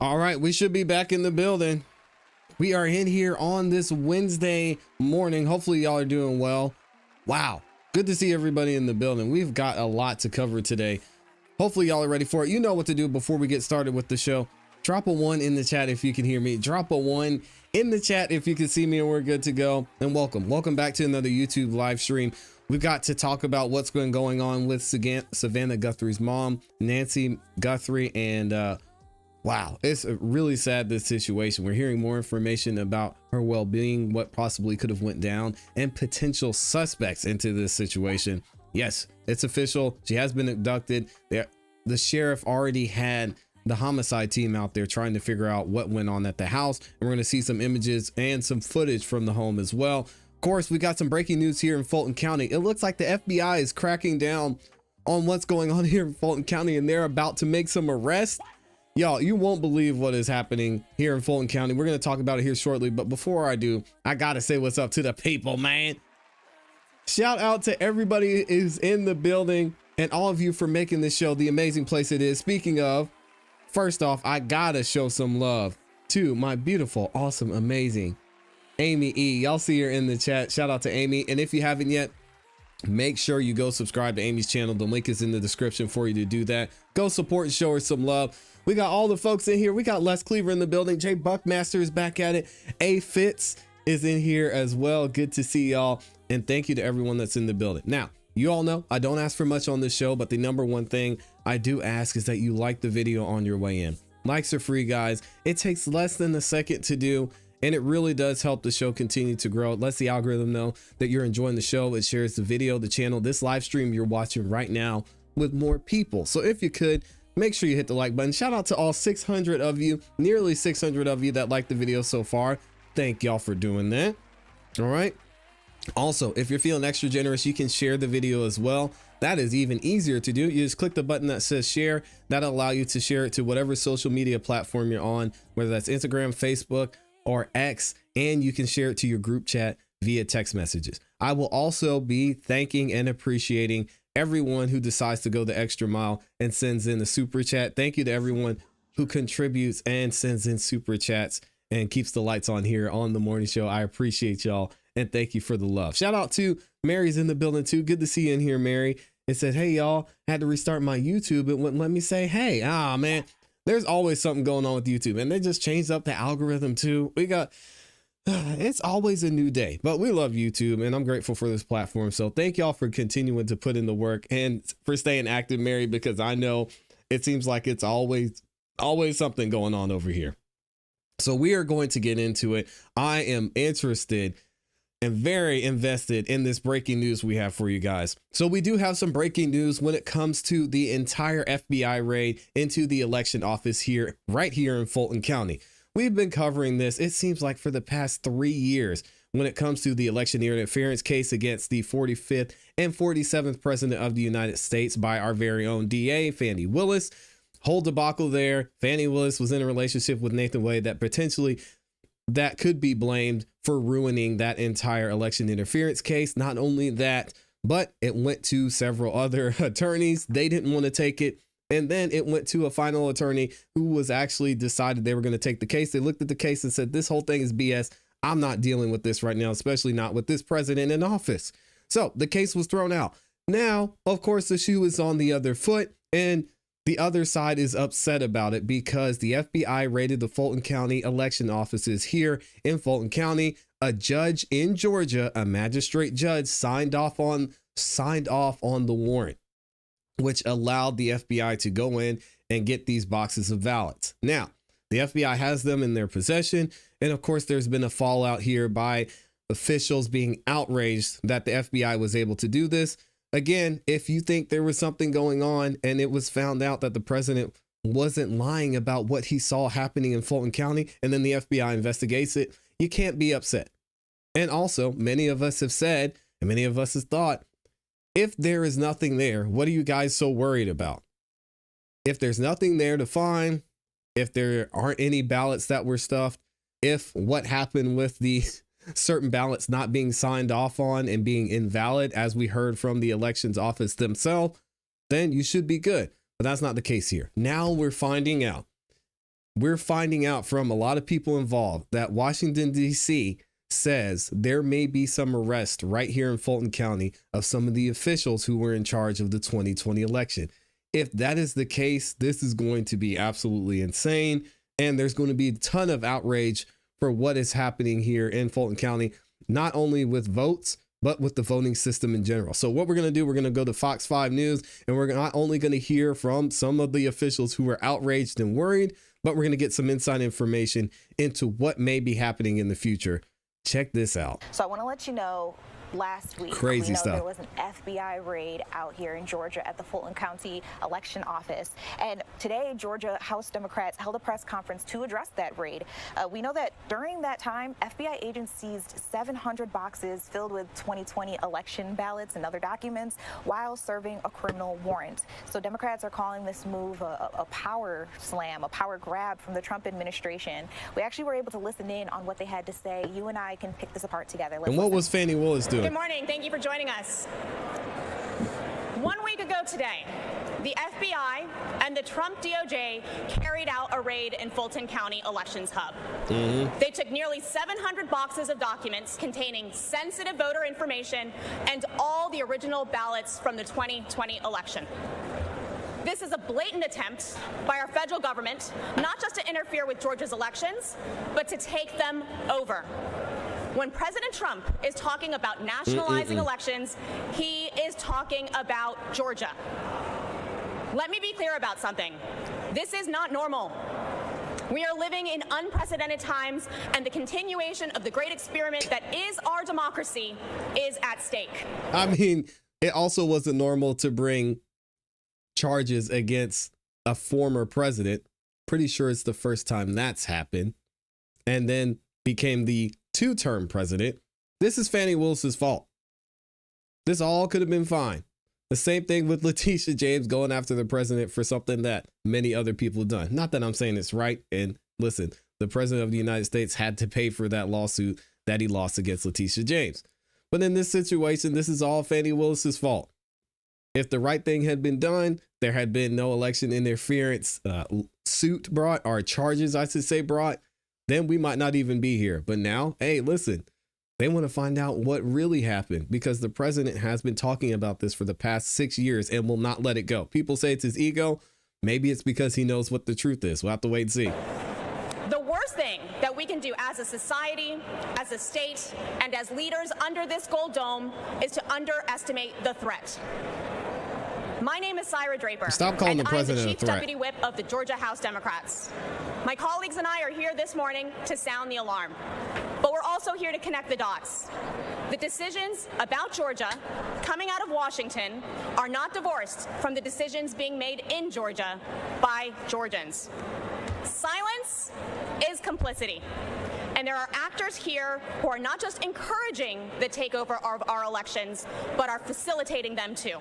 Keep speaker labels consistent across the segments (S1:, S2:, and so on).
S1: All right, we should be back in the building. We are in here on this Wednesday morning. Hopefully y'all are doing well. Wow, good to see everybody in the building. We've got a lot to cover today. Hopefully y'all are ready for it. You know what to do before we get started with the show. Drop a 1 in the chat if you can hear me. Drop a 1 in the chat if you can see me, and we're good to go. And welcome back to another YouTube live stream. We've got to talk about what's been going on with Savannah Guthrie's mom, Nancy Guthrie, and wow, it's really sad, this situation. We're hearing more information about her well-being, what possibly could have went down, and potential suspects into this situation. Yes, it's official. She has been abducted. The sheriff already had the homicide team out there trying to figure out what went on at the house. And we're going to see some images and some footage from the home as well. Of course, we got some breaking news here in Fulton County. It looks like the FBI is cracking down on what's going on here in Fulton County, and they're about to make some arrests. Y'all, you won't believe what is happening here in Fulton County. We're going to talk about it here shortly. But before I do, I got to say what's up to the people, man. Shout out to everybody who's in the building and all of you for making this show the amazing place it is. Speaking of, first off, I got to show some love to my beautiful, awesome, amazing Amy E. Y'all see her in the chat. Shout out to Amy. And if you haven't yet, make sure you go subscribe to Amy's channel. The link is in the description for you to do that. Go support and show her some love. We got all the folks in here. We got Les Cleaver in the building. Jay Buckmaster is back at it. A Fitz is in here as well. Good to see y'all. And thank you to everyone that's in the building. Now, you all know I don't ask for much on this show, but the number one thing I do ask is that you like the video on your way in. Likes are free, guys. It takes less than a second to do, and it really does help the show continue to grow. It lets the algorithm know that you're enjoying the show. It shares the video, the channel, this live stream you're watching right now with more people. So if you could, make sure you hit the like button. Shout out to all 600 of you, nearly 600 of you that liked the video so far. Thank y'all for doing that. All right. Also, if you're feeling extra generous, you can share the video as well. That is even easier to do. You just click the button that says share. That'll allow you to share it to whatever social media platform you're on, whether that's Instagram, Facebook, or X, and you can share it to your group chat via text messages. I will also be thanking and appreciating everyone who decides to go the extra mile and sends in a super chat. Thank you to everyone who contributes and sends in super chats and keeps the lights on here on the morning show. I appreciate y'all, and thank you for the love. Shout out to Mary's in the building too. Good to see you in here, Mary. It said, hey y'all, had to restart my YouTube. It wouldn't let me say hey. Ah, man, there's always something going on with YouTube, and they just changed up the algorithm too. We got, it's always a new day, but we love YouTube, and I'm grateful for this platform. So thank y'all for continuing to put in the work and for staying active, Mary, because I know it seems like it's always something going on over here. So we are going to get into it. I am interested and very invested in this breaking news we have for you guys. So we do have some breaking news when it comes to the entire FBI raid into the election office here, right here in Fulton County. We've been covering this, it seems like, for the past 3 years when it comes to the election interference case against the 45th and 47th president of the United States by our very own DA, Fani Willis. Whole debacle there. Fani Willis was in a relationship with Nathan Wade that potentially that could be blamed for ruining that entire election interference case. Not only that, but it went to several other attorneys. They didn't want to take it. And then it went to a final attorney who was actually decided they were going to take the case. They looked at the case and said, this whole thing is BS. I'm not dealing with this right now, especially not with this president in office. So the case was thrown out. Now, of course, the shoe is on the other foot, and the other side is upset about it because the FBI raided the Fulton County election offices here in Fulton County. A judge in Georgia, a magistrate judge, signed off on the warrant, which allowed the FBI to go in and get these boxes of ballots. Now, the FBI has them in their possession. And of course, there's been a fallout here by officials being outraged that the FBI was able to do this. Again, if you think there was something going on and it was found out that the president wasn't lying about what he saw happening in Fulton County, and then the FBI investigates it, you can't be upset. And also, many of us have said, and many of us have thought, if there is nothing there, what are you guys so worried about? If there's nothing there to find, if there aren't any ballots that were stuffed, if what happened with the certain ballots not being signed off on and being invalid, as we heard from the elections office themselves, then you should be good. But that's not the case here. Now we're finding out we're finding out from a lot of people involved that Washington, D.C. says there may be some arrest right here in Fulton County of some of the officials who were in charge of the 2020 election. If that is the case, this is going to be absolutely insane. And there's going to be a ton of outrage for what is happening here in Fulton County, not only with votes, but with the voting system in general. So what we're going to do, we're going to go to Fox 5 News, and we're not only going to hear from some of the officials who are outraged and worried, but we're going to get some inside information into what may be happening in the future. Check this out.
S2: So I want to let you know, last week,
S1: crazy stuff.
S2: There was an FBI raid out here in Georgia at the Fulton County election office. And today, Georgia House Democrats held a press conference to address that raid. We know that during that time, FBI agents seized 700 boxes filled with 2020 election ballots and other documents while serving a criminal warrant. So Democrats are calling this move a power slam, a power grab from the Trump administration. We actually were able to listen in on what they had to say. You and I can pick this apart together.
S1: And what was Fani Willis doing?
S3: Good morning. Thank you for joining us. 1 week ago today, the FBI and the Trump DOJ carried out a raid in Fulton County Elections Hub. They took nearly 700 boxes of documents containing sensitive voter information and all the original ballots from the 2020 election. This is a blatant attempt by our federal government not just to interfere with Georgia's elections, but to take them over. When President Trump is talking about nationalizing elections, he is talking about Georgia. Let me be clear about something. This is not normal. We are living in unprecedented times, and the continuation of the great experiment that is our democracy is at stake.
S1: I mean, it also wasn't normal to bring charges against a former president. Pretty sure it's the first time that's happened. And then became the two-term president. This is Fani Willis's fault. This all could have been fine. The same thing with Letitia James going after the president for something that many other people have done. Not that I'm saying it's right. And listen, the president of the United States had to pay for that lawsuit that he lost against Letitia James. But in this situation, this is all Fani Willis's fault. If the right thing had been done, there had been no election interference suit brought, or charges, I should say, brought, then we might not even be here. But now, hey, listen, they want to find out what really happened because the president has been talking about this for the past 6 years and will not let it go. People say it's his ego. Maybe it's because he knows what the truth is. We'll have to wait and see.
S3: The worst thing that we can do as a society, as a state, and as leaders under this gold dome is to underestimate the threat. My name is Syra Draper.
S1: Stop calling the president
S3: I'm the
S1: a
S3: Chief
S1: threat.
S3: Deputy Whip of the Georgia House Democrats. My colleagues and I are here this morning to sound the alarm. But we're also here to connect the dots. The decisions about Georgia coming out of Washington are not divorced from the decisions being made in Georgia by Georgians. Silence is complicity. And there are actors here who are not just encouraging the takeover of our elections, but are facilitating them too.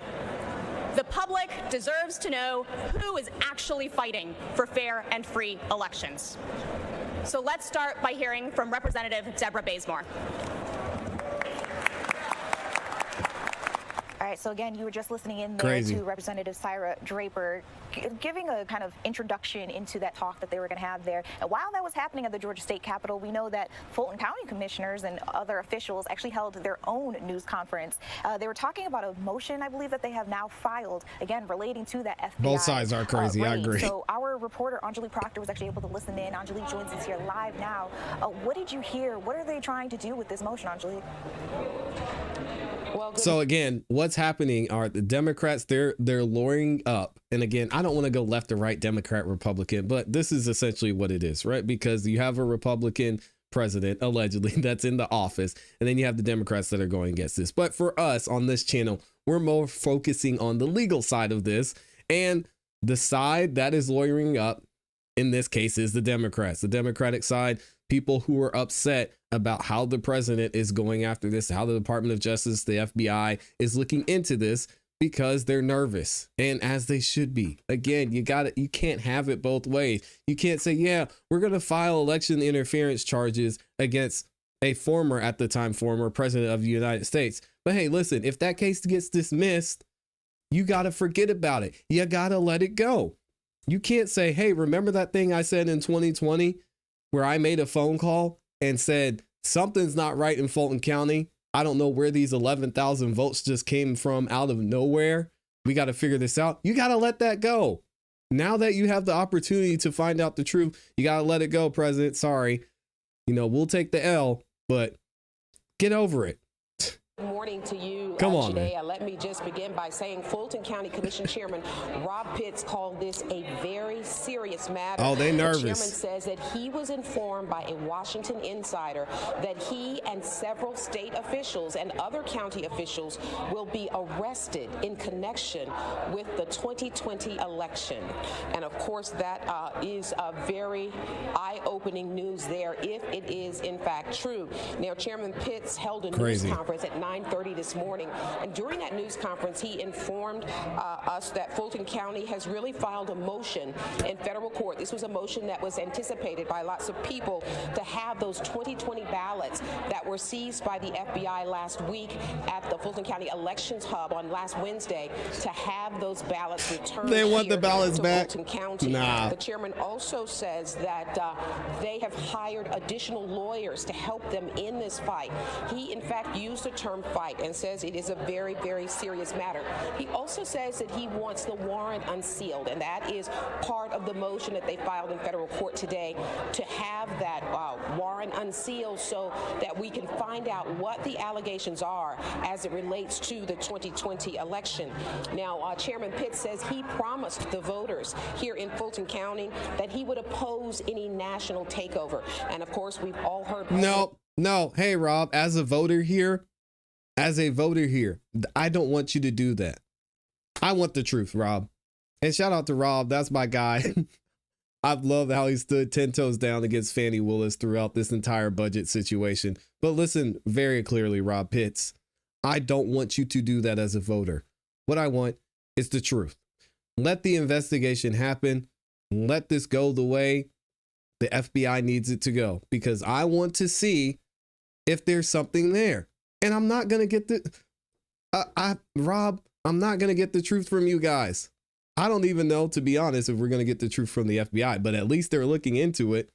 S3: The public deserves to know who is actually fighting for fair and free elections. So let's start by hearing from Representative Deborah Bazemore.
S2: All right, so again, you were just listening in there
S1: Crazy.
S2: to Representative Syra Draper giving a kind of introduction into that talk that they were going to have there. And while that was happening at the Georgia State Capitol, we know that Fulton County commissioners and other officials actually held their own news conference. They were talking about a motion, I believe, that they have now filed, again, relating to that FBI.
S1: Both sides are crazy, I
S2: raid.
S1: agree.
S2: So our reporter, Anjali Proctor, was actually able to listen in. Anjali joins us here live now. What did you hear? What are they trying to do with this motion, Anjali?
S1: So again, what's happening are the Democrats, they're lawyering up. And again, I don't want to go left or right, Democrat, Republican, but this is essentially what it is, right? Because you have a Republican president, allegedly, that's in the office, and then you have the Democrats that are going against this. But for us on this channel, we're more focusing on the legal side of this, and the side that is lawyering up in this case is the Democrats. The Democratic side, people who are upset about how the president is going after this, how the Department of Justice, the FBI is looking into this because they're nervous, and as they should be. Again, you can't have it both ways. You can't say, yeah, we're going to file election interference charges against a former president of the United States. But hey, listen, if that case gets dismissed, you got to forget about it. You got to let it go. You can't say, hey, remember that thing I said in 2020 where I made a phone call and said something's not right in Fulton County. I don't know where these 11,000 votes just came from out of nowhere. We got to figure this out. You got to let that go. Now that you have the opportunity to find out the truth, you got to let it go, President. Sorry. You know, we'll take the L, but get over it.
S4: Good morning to you.
S1: Come on,
S4: today.
S1: man.
S4: Let me just begin by saying Fulton County Commission Chairman Rob Pitts called this a very serious matter.
S1: Oh, they nervous.
S4: The chairman says that he was informed by a Washington insider that he and several state officials and other county officials will be arrested in connection with the 2020 election. And of course, that is a very eye-opening news there if it is in fact true. Now, Chairman Pitts held a news conference at 9:30 this morning, and during that news conference, he informed us that Fulton County has really filed a motion in federal court. This was a motion that was anticipated by lots of people to have those 2020 ballots that were seized by the FBI last week at the Fulton County Elections Hub on last Wednesday, to have those ballots returned.
S1: They want the ballots back?
S4: Fulton County.
S1: Nah.
S4: The chairman also says that they have hired additional lawyers to help them in this fight. He, in fact, used the term fight and says it is a very, very serious matter. He also says that he wants the warrant unsealed, and that is part of the motion that they filed in federal court today, to have that warrant unsealed so that we can find out what the allegations are as it relates to the 2020 election. Now, Chairman Pitts says he promised the voters here in Fulton County that he would oppose any national takeover. And of course, we've all heard...
S1: No. Hey, Rob, as a voter here, I don't want you to do that. I want the truth, Rob. And shout out to Rob. That's my guy. I've loved how he stood 10 toes down against Fannie Willis throughout this entire budget situation. But listen very clearly, Rob Pitts, I don't want you to do that as a voter. What I want is the truth. Let the investigation happen. Let this go the way the FBI needs it to go, because I want to see if there's something there. And I'm not going to get Rob, I'm not going to get the truth from you guys. I don't even know, to be honest, if we're going to get the truth from the FBI, but at least they're looking into it.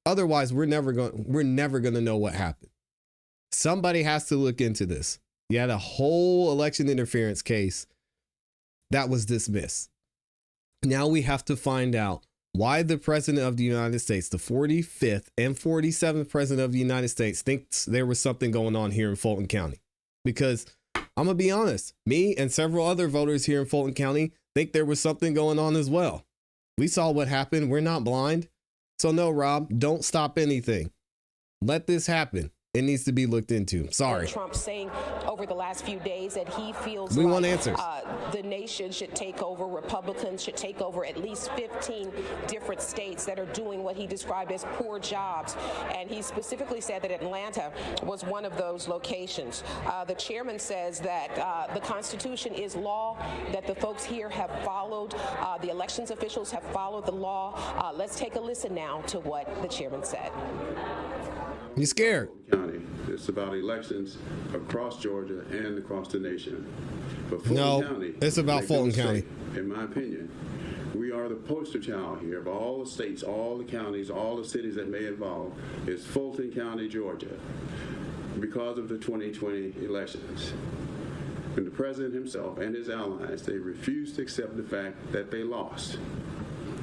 S1: Otherwise, we're never going to know what happened. Somebody has to look into this. You had a whole election interference case that was dismissed. Now we have to find out why the president of the United States, the 45th and 47th president of the United States, thinks there was something going on here in Fulton County. Because I'm going to be honest, me and several other voters here in Fulton County think there was something going on as well. We saw what happened. We're not blind. So no, Rob, don't stop anything. Let this happen. It needs to be looked into. Sorry.
S4: Trump saying over the last few days that he feels
S1: we want answers.
S4: The nation should take over. Republicans should take over at least 15 different states that are doing what he described as poor jobs. And he specifically said that Atlanta was one of those locations. The chairman says that the Constitution is law, that the folks here have followed, the elections officials have followed the law. Let's take a listen now to what the chairman said.
S1: You scared?
S5: County. It's about elections across Georgia and across the nation. But Fulton County,
S1: it's about Fulton County.
S5: In my opinion, we are the poster child here of all the states, all the counties, all the cities that may involve. It's Fulton County, Georgia, because of the 2020 elections. And the president himself and his allies, they refused to accept the fact that they lost.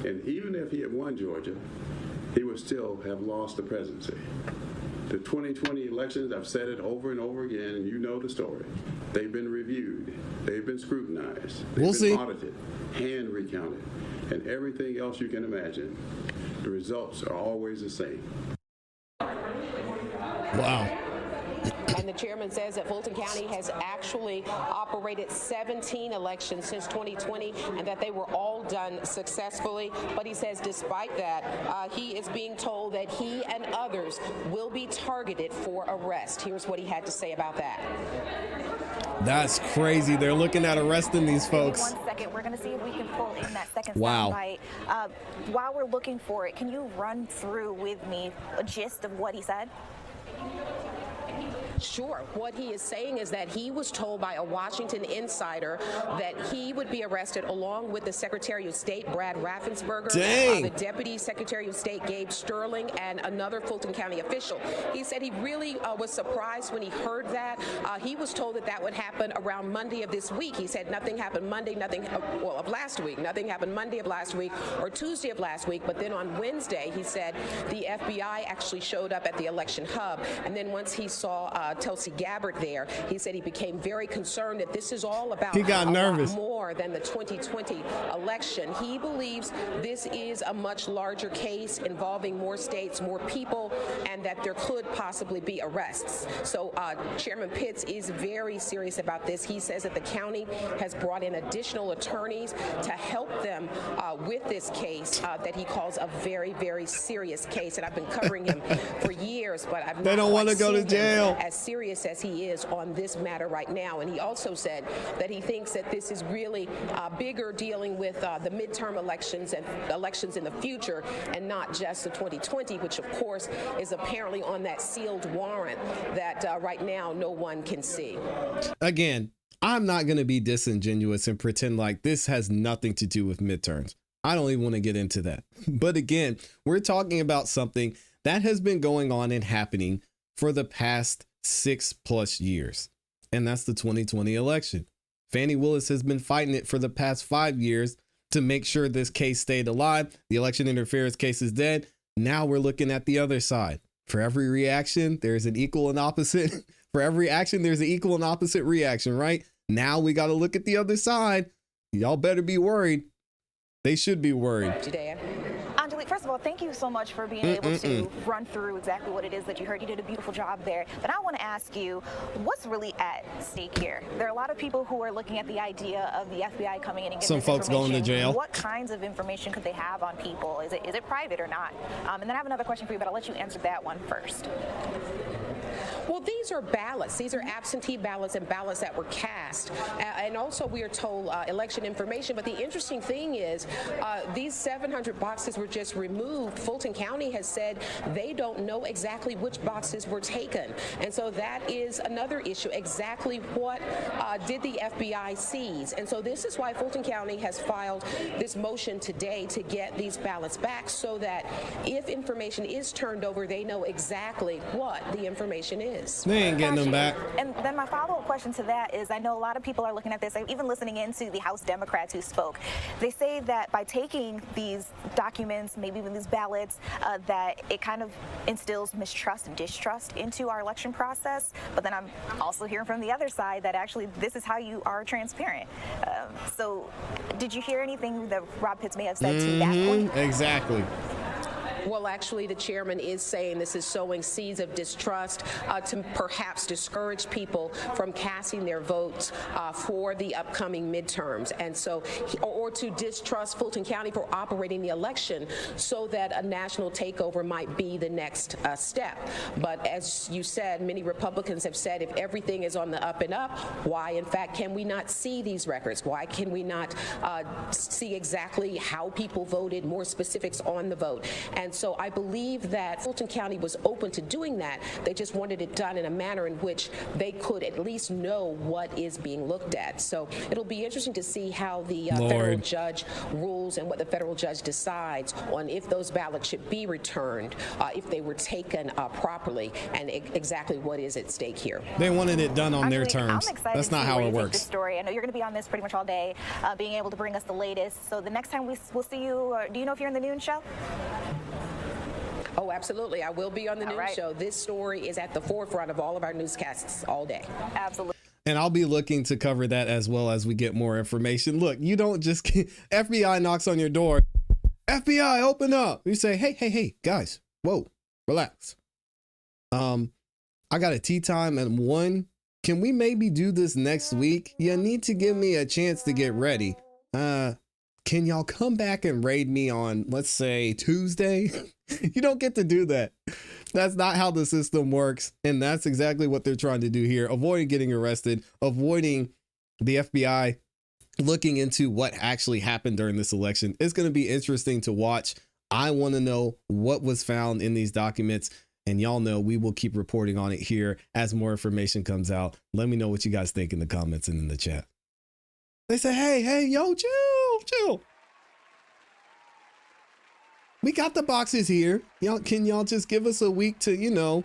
S5: And even if he had won Georgia, he would still have lost the presidency. The 2020 elections, I've said it over and over again, and you know the story. They've been reviewed. They've been scrutinized. They've been audited, hand recounted, and everything else you can imagine. The results are always the same.
S1: Wow.
S4: And the chairman says that Fulton County has actually operated 17 elections since 2020 and that they were all done successfully. But he says despite that, he is being told that he and others will be targeted for arrest. Here's what he had to say about that.
S1: That's crazy. They're looking at arresting these folks.
S2: 1 second. We're going to see if we can pull in that second
S1: soundbite.
S2: While we're looking for it, can you run through with me a gist of what he said?
S4: Sure. What he is saying is that he was told by a Washington insider that he would be arrested along with the Secretary of State, Brad Raffensperger, the Deputy Secretary of State, Gabe Sterling, and another Fulton County official. He said he really was surprised when he heard that. He was told that that would happen around Monday of this week. He said nothing happened Monday, of last week. Nothing happened Monday of last week or Tuesday of last week. But then on Wednesday, he said the FBI actually showed up at the election hub. And then once he saw Tulsi Gabbard there, he said he became very concerned that this is all about
S1: he got nervous.
S4: Lot more than the 2020 election. He believes this is a much larger case involving more states, more people, and that there could possibly be arrests. So Chairman Pitts is very serious about this. He says that the county has brought in additional attorneys to help them with this case that he calls a very, very serious case. And I've been covering him for years, but I've
S1: they don't want to go to jail.
S4: As serious as he is on this matter right now. And he also said that he thinks that this is really bigger, dealing with the midterm elections and elections in the future, and not just the 2020, which of course is apparently on that sealed warrant that right now no one can see.
S1: Again, I'm not going to be disingenuous and pretend like this has nothing to do with midterms. I don't even want to get into that. But again, we're talking about something that has been going on and happening for the past 6+ years. And that's the 2020 election. Fani Willis has been fighting it for the past 5 years to make sure this case stayed alive. The election interference case is dead. Now we're looking at the other side. For every reaction, there's an equal and opposite. For every action, there's an equal and opposite reaction, right? Now we got to look at the other side. Y'all better be worried. They should be worried.
S2: Angelique, first of all, thank you so much for being able to run through exactly what it is that you heard. You did a beautiful job there. But I want to ask you, what's really at stake here? There are a lot of people who are looking at the idea of the FBI coming in and getting
S1: some folks going to jail.
S2: What kinds of information could they have on people? Is it private or not? And then I have another question for you, but I'll let you answer that one first.
S4: Well, these are ballots. These are absentee ballots and ballots that were cast. And also, we are told election information. But the interesting thing is these 700 boxes were just removed. Fulton County has said they don't know exactly which boxes were taken. And so that is another issue. Exactly what did the FBI seize? And so this is why Fulton County has filed this motion today to get these ballots back, so that if information is turned over, they know exactly what the information is.
S1: They ain't getting them back.
S2: And then my follow-up question to that is, I know a lot of people are looking at this, even listening into the House Democrats who spoke. They say that by taking these documents, maybe even these ballots, that it kind of instills mistrust and distrust into our election process. But then I'm also hearing from the other side that actually this is how you are transparent. So did you hear anything that Rob Pitts may have said to that point?
S1: Exactly.
S4: Well, actually, the chairman is saying this is sowing seeds of distrust to perhaps discourage people from casting their votes for the upcoming midterms. And so, or to distrust Fulton County for operating the election, so that a national takeover might be the next step. But as you said, many Republicans have said, if everything is on the up and up, why, in fact, can we not see these records? Why can we not see exactly how people voted, more specifics on the vote? And so I believe that Fulton County was open to doing that. They just wanted it done in a manner in which they could at least know what is being looked at. So it'll be interesting to see how the federal judge rules and what the federal judge decides on if those ballots should be returned, if they were taken properly, and exactly what is at stake here.
S1: They wanted it done on their terms. That's not how it works.
S2: Story. I know you're going to be on this pretty much all day, being able to bring us the latest. So the next time we'll see you, do you know if you're in the noon show?
S4: Oh, absolutely. I will be on the news show. This story is at the forefront of all of our newscasts all day.
S2: Absolutely.
S1: And I'll be looking to cover that as well as we get more information. Look, you don't just FBI knocks on your door. FBI, open up. You say, hey, guys, whoa, relax. I got a tea time at 1. Can we maybe do this next week? You need to give me a chance to get ready. Can y'all come back and raid me on, let's say, Tuesday? You don't get to do that. That's not how the system works. And that's exactly what they're trying to do here. Avoiding getting arrested, avoiding the FBI looking into what actually happened during this election. It's going to be interesting to watch. I want to know what was found in these documents. And y'all know we will keep reporting on it here as more information comes out. Let me know what you guys think in the comments and in the chat. They say, hey, yo, chill. We got the boxes here. Can y'all just give us a week to,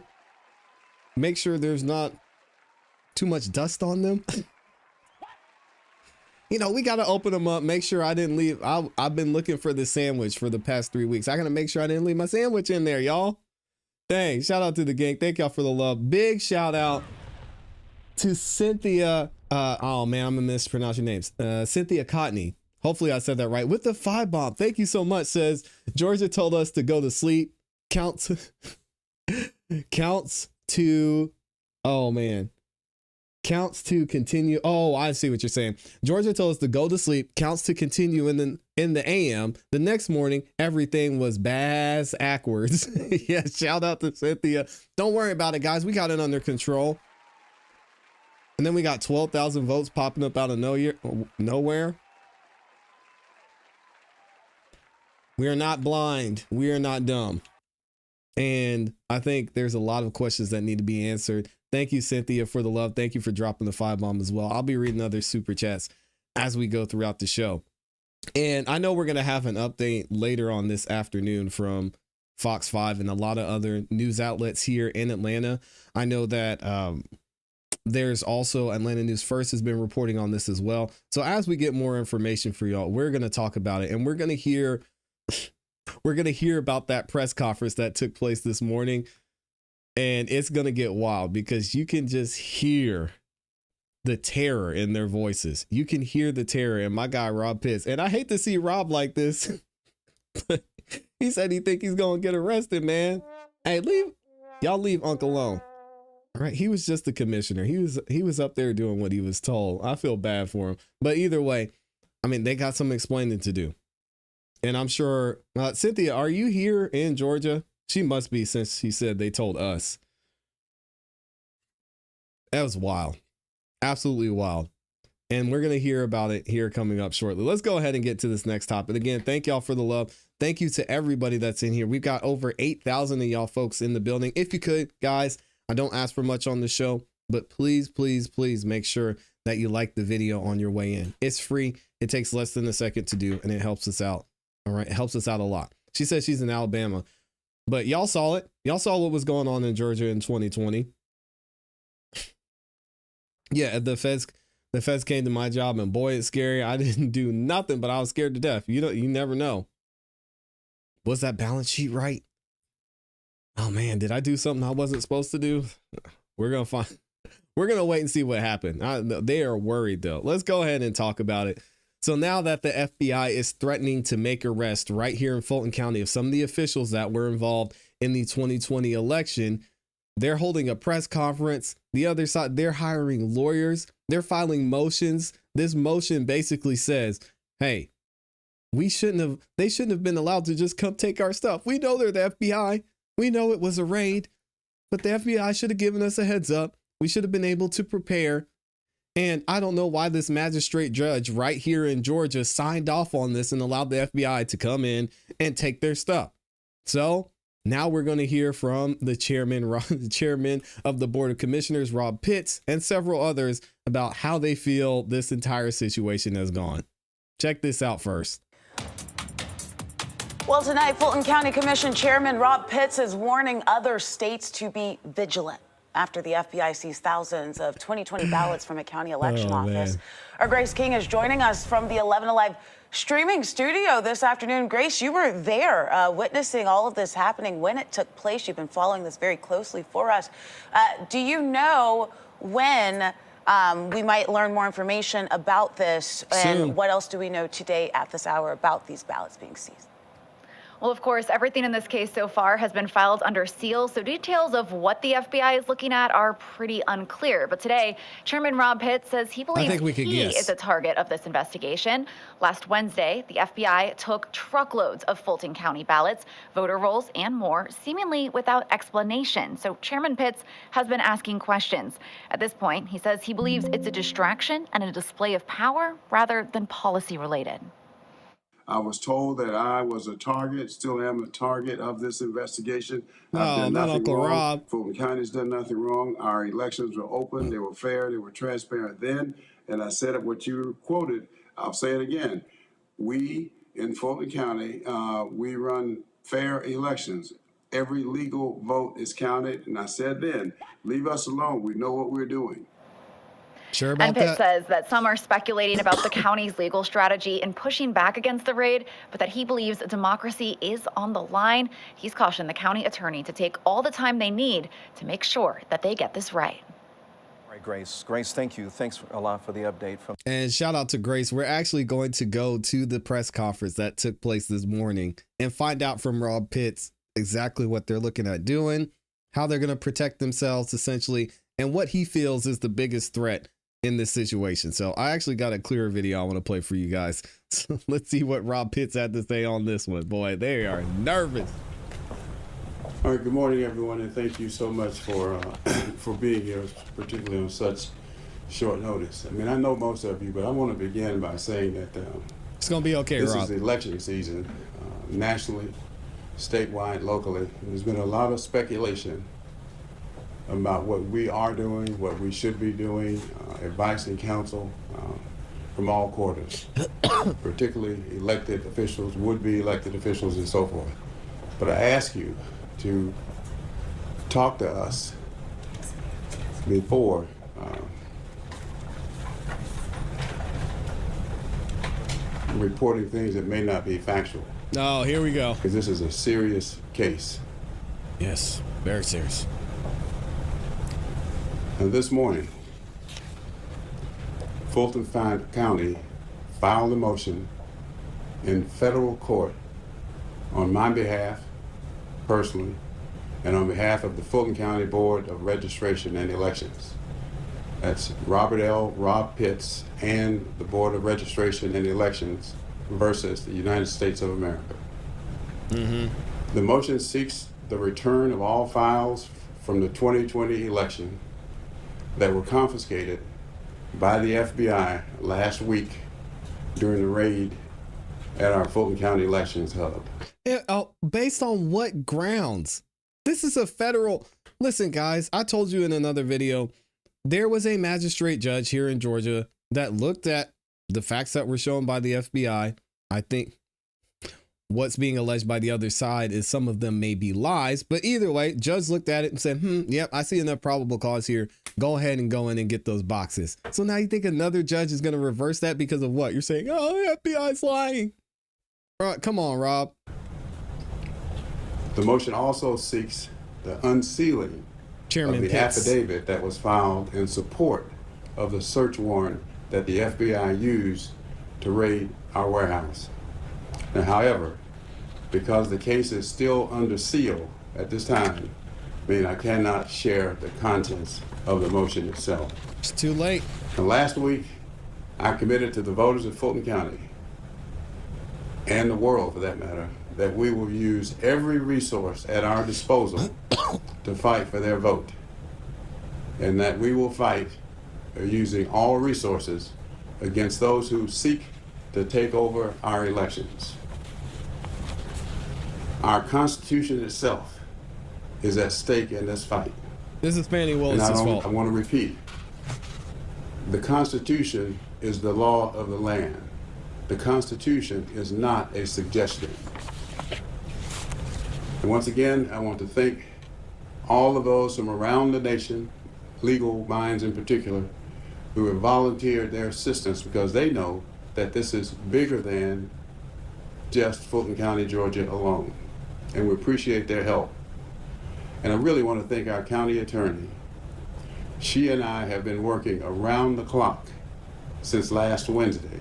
S1: make sure there's not too much dust on them? We got to open them up, make sure I didn't leave. I've been looking for the sandwich for the past 3 weeks. I got to make sure I didn't leave my sandwich in there, y'all. Dang, shout out to the gang. Thank y'all for the love. Big shout out to Cynthia. Oh man, I'm gonna mispronounce your names. Cynthia Cotney. Hopefully I said that right. With the 5 bomb. Thank you so much. Says Georgia told us to go to sleep. Counts to, oh man. Counts to continue. Oh, I see what you're saying. Georgia told us to go to sleep. Counts to continue in the AM. The next morning, everything was bass backwards. Yeah, shout out to Cynthia. Don't worry about it, guys. We got it under control. And then we got 12,000 votes popping up out of nowhere. We are not blind. We are not dumb. And I think there's a lot of questions that need to be answered. Thank you, Cynthia, for the love. Thank you for dropping the 5 bomb as well. I'll be reading other super chats as we go throughout the show. And I know we're going to have an update later on this afternoon from Fox 5 and a lot of other news outlets here in Atlanta. I know that there's also Atlanta News First has been reporting on this as well. So as we get more information for y'all, we're going to talk about it, and we're going to hear about that press conference that took place this morning. And it's going to get wild because you can just hear the terror in their voices. You can hear the terror in my guy, Rob Pitts. And I hate to see Rob like this. He said he think he's going to get arrested, man. Hey, y'all leave Uncle alone. All right. He was just the commissioner. He was up there doing what he was told. I feel bad for him. But either way, I mean, they got some explaining to do. And I'm sure, Cynthia, are you here in Georgia? She must be, since she said they told us. That was wild. Absolutely wild. And we're going to hear about it here coming up shortly. Let's go ahead and get to this next topic. Again, thank y'all for the love. Thank you to everybody that's in here. We've got over 8,000 of y'all folks in the building. If you could, guys, I don't ask for much on the show, but please, please, please make sure that you like the video on your way in. It's free. It takes less than a second to do, and it helps us out. All right. It helps us out a lot. She says she's in Alabama. But y'all saw it. Y'all saw what was going on in Georgia in 2020. Yeah, the feds came to my job, and boy, it's scary. I didn't do nothing, but I was scared to death. You never know. Was that balance sheet right? Oh man, did I do something I wasn't supposed to do? We're gonna wait and see what happened. They are worried though. Let's go ahead and talk about it. So now that the FBI is threatening to make arrests right here in Fulton County of some of the officials that were involved in the 2020 election, they're holding a press conference. The other side, they're hiring lawyers. They're filing motions. This motion basically says, hey, they shouldn't have been allowed to just come take our stuff. We know they're the FBI. We know it was a raid, but the FBI should have given us a heads up. We should have been able to prepare. And I don't know why this magistrate judge right here in Georgia signed off on this and allowed the FBI to come in and take their stuff. So now we're going to hear from the chairman of the Board of Commissioners, Rob Pitts, and several others about how they feel this entire situation has gone. Check this out first.
S6: Well, tonight, Fulton County Commission Chairman Rob Pitts is warning other states to be vigilant after the FBI seized thousands of 2020 ballots from a county election office.
S1: Man.
S6: Our Grace King is joining us from the 11 Alive streaming studio this afternoon. Grace, you were there witnessing all of this happening when it took place. You've been following this very closely for us. Do you know when we might learn more information about this? And
S1: Soon.
S6: what else do we know today at this hour about these ballots being seized?
S2: Well, of course, everything in this case so far has been filed under seal, so details of what the FBI is looking at are pretty unclear. But today, Chairman Rob Pitts says he believes he is a target of this investigation. Last Wednesday, the FBI took truckloads of Fulton County ballots, voter rolls, and more, seemingly without explanation. So Chairman Pitts has been asking questions. At this point, he says he believes it's a distraction and a display of power rather than policy related.
S5: I was told that I was a target, still am a target of this investigation. I've
S1: No,
S5: done
S1: not
S5: nothing
S1: Uncle
S5: wrong.
S1: Rob.
S5: Fulton County's done nothing wrong. Our elections were open, they were fair, they were transparent then. And I said what you quoted, I'll say it again. We in Fulton County, we run fair elections. Every legal vote is counted. And I said then, leave us alone. We know what we're doing.
S1: Sure about
S2: And Pitt
S1: that?
S2: says that some are speculating about the county's legal strategy in pushing back against the raid, but that he believes democracy is on the line. He's cautioned the county attorney to take all the time they need to make sure that they get this right.
S7: All right, Grace. Grace, thank you. Thanks a lot for the update.
S1: And shout out to Grace. We're actually going to go to the press conference that took place this morning and find out from Rob Pitts exactly what they're looking at doing, how they're going to protect themselves essentially, and what he feels is the biggest threat in this situation. So I actually got a clearer video I want to play for you guys. So let's see what Rob Pitts had to say on this one. Boy, they are nervous.
S5: All right, good morning, everyone, and thank you so much for being here, particularly on such short notice. I mean, I know most of you, but I want to begin by saying that
S1: It's going to be okay,
S5: this
S1: Rob.
S5: is election season, nationally, statewide, locally. There's been a lot of speculation about what we are doing, what we should be doing, advice and counsel from all quarters, particularly elected officials, would-be elected officials, and so forth. But I ask you to talk to us before reporting things that may not be factual.
S1: Oh, here we go.
S5: Because this is a serious case.
S1: Yes, very serious.
S5: And this morning, Fulton County filed a motion in federal court on my behalf, personally, and on behalf of the Fulton County Board of Registration and Elections. That's Rob Pitts, and the Board of Registration and Elections versus the United States of America. The motion seeks the return of all files from the 2020 election that were confiscated by the FBI last week during the raid at our Fulton County Elections Hub.
S1: Based on what grounds? This is a federal. Listen, guys, I told you in another video, there was a magistrate judge here in Georgia that looked at the facts that were shown by the FBI. I think what's being alleged by the other side is some of them may be lies, but either way, judge looked at it and said, yep, I see enough probable cause here. Go ahead and go in and get those boxes. So now you think another judge is going to reverse that because of what? You're saying, oh, the FBI's lying. All right, come on, Rob.
S5: The motion also seeks the unsealing of the affidavit that was filed in support of the search warrant that the FBI used to raid our warehouse. Now, however, because the case is still under seal at this time, I cannot share the contents of the motion itself.
S1: It's too late.
S5: And last week, I committed to the voters of Fulton County, and the world for that matter, that we will use every resource at our disposal to fight for their vote, and that we will fight using all resources against those who seek to take over our elections. Our Constitution itself is at stake in this fight.
S1: This is Fannie Willis's fault.
S5: I want to repeat, the Constitution is the law of the land. The Constitution is not a suggestion. And once again, I want to thank all of those from around the nation, legal minds in particular, who have volunteered their assistance because they know that this is bigger than just Fulton County, Georgia alone. And we appreciate their help. And I really want to thank our county attorney. She and I have been working around the clock since last Wednesday,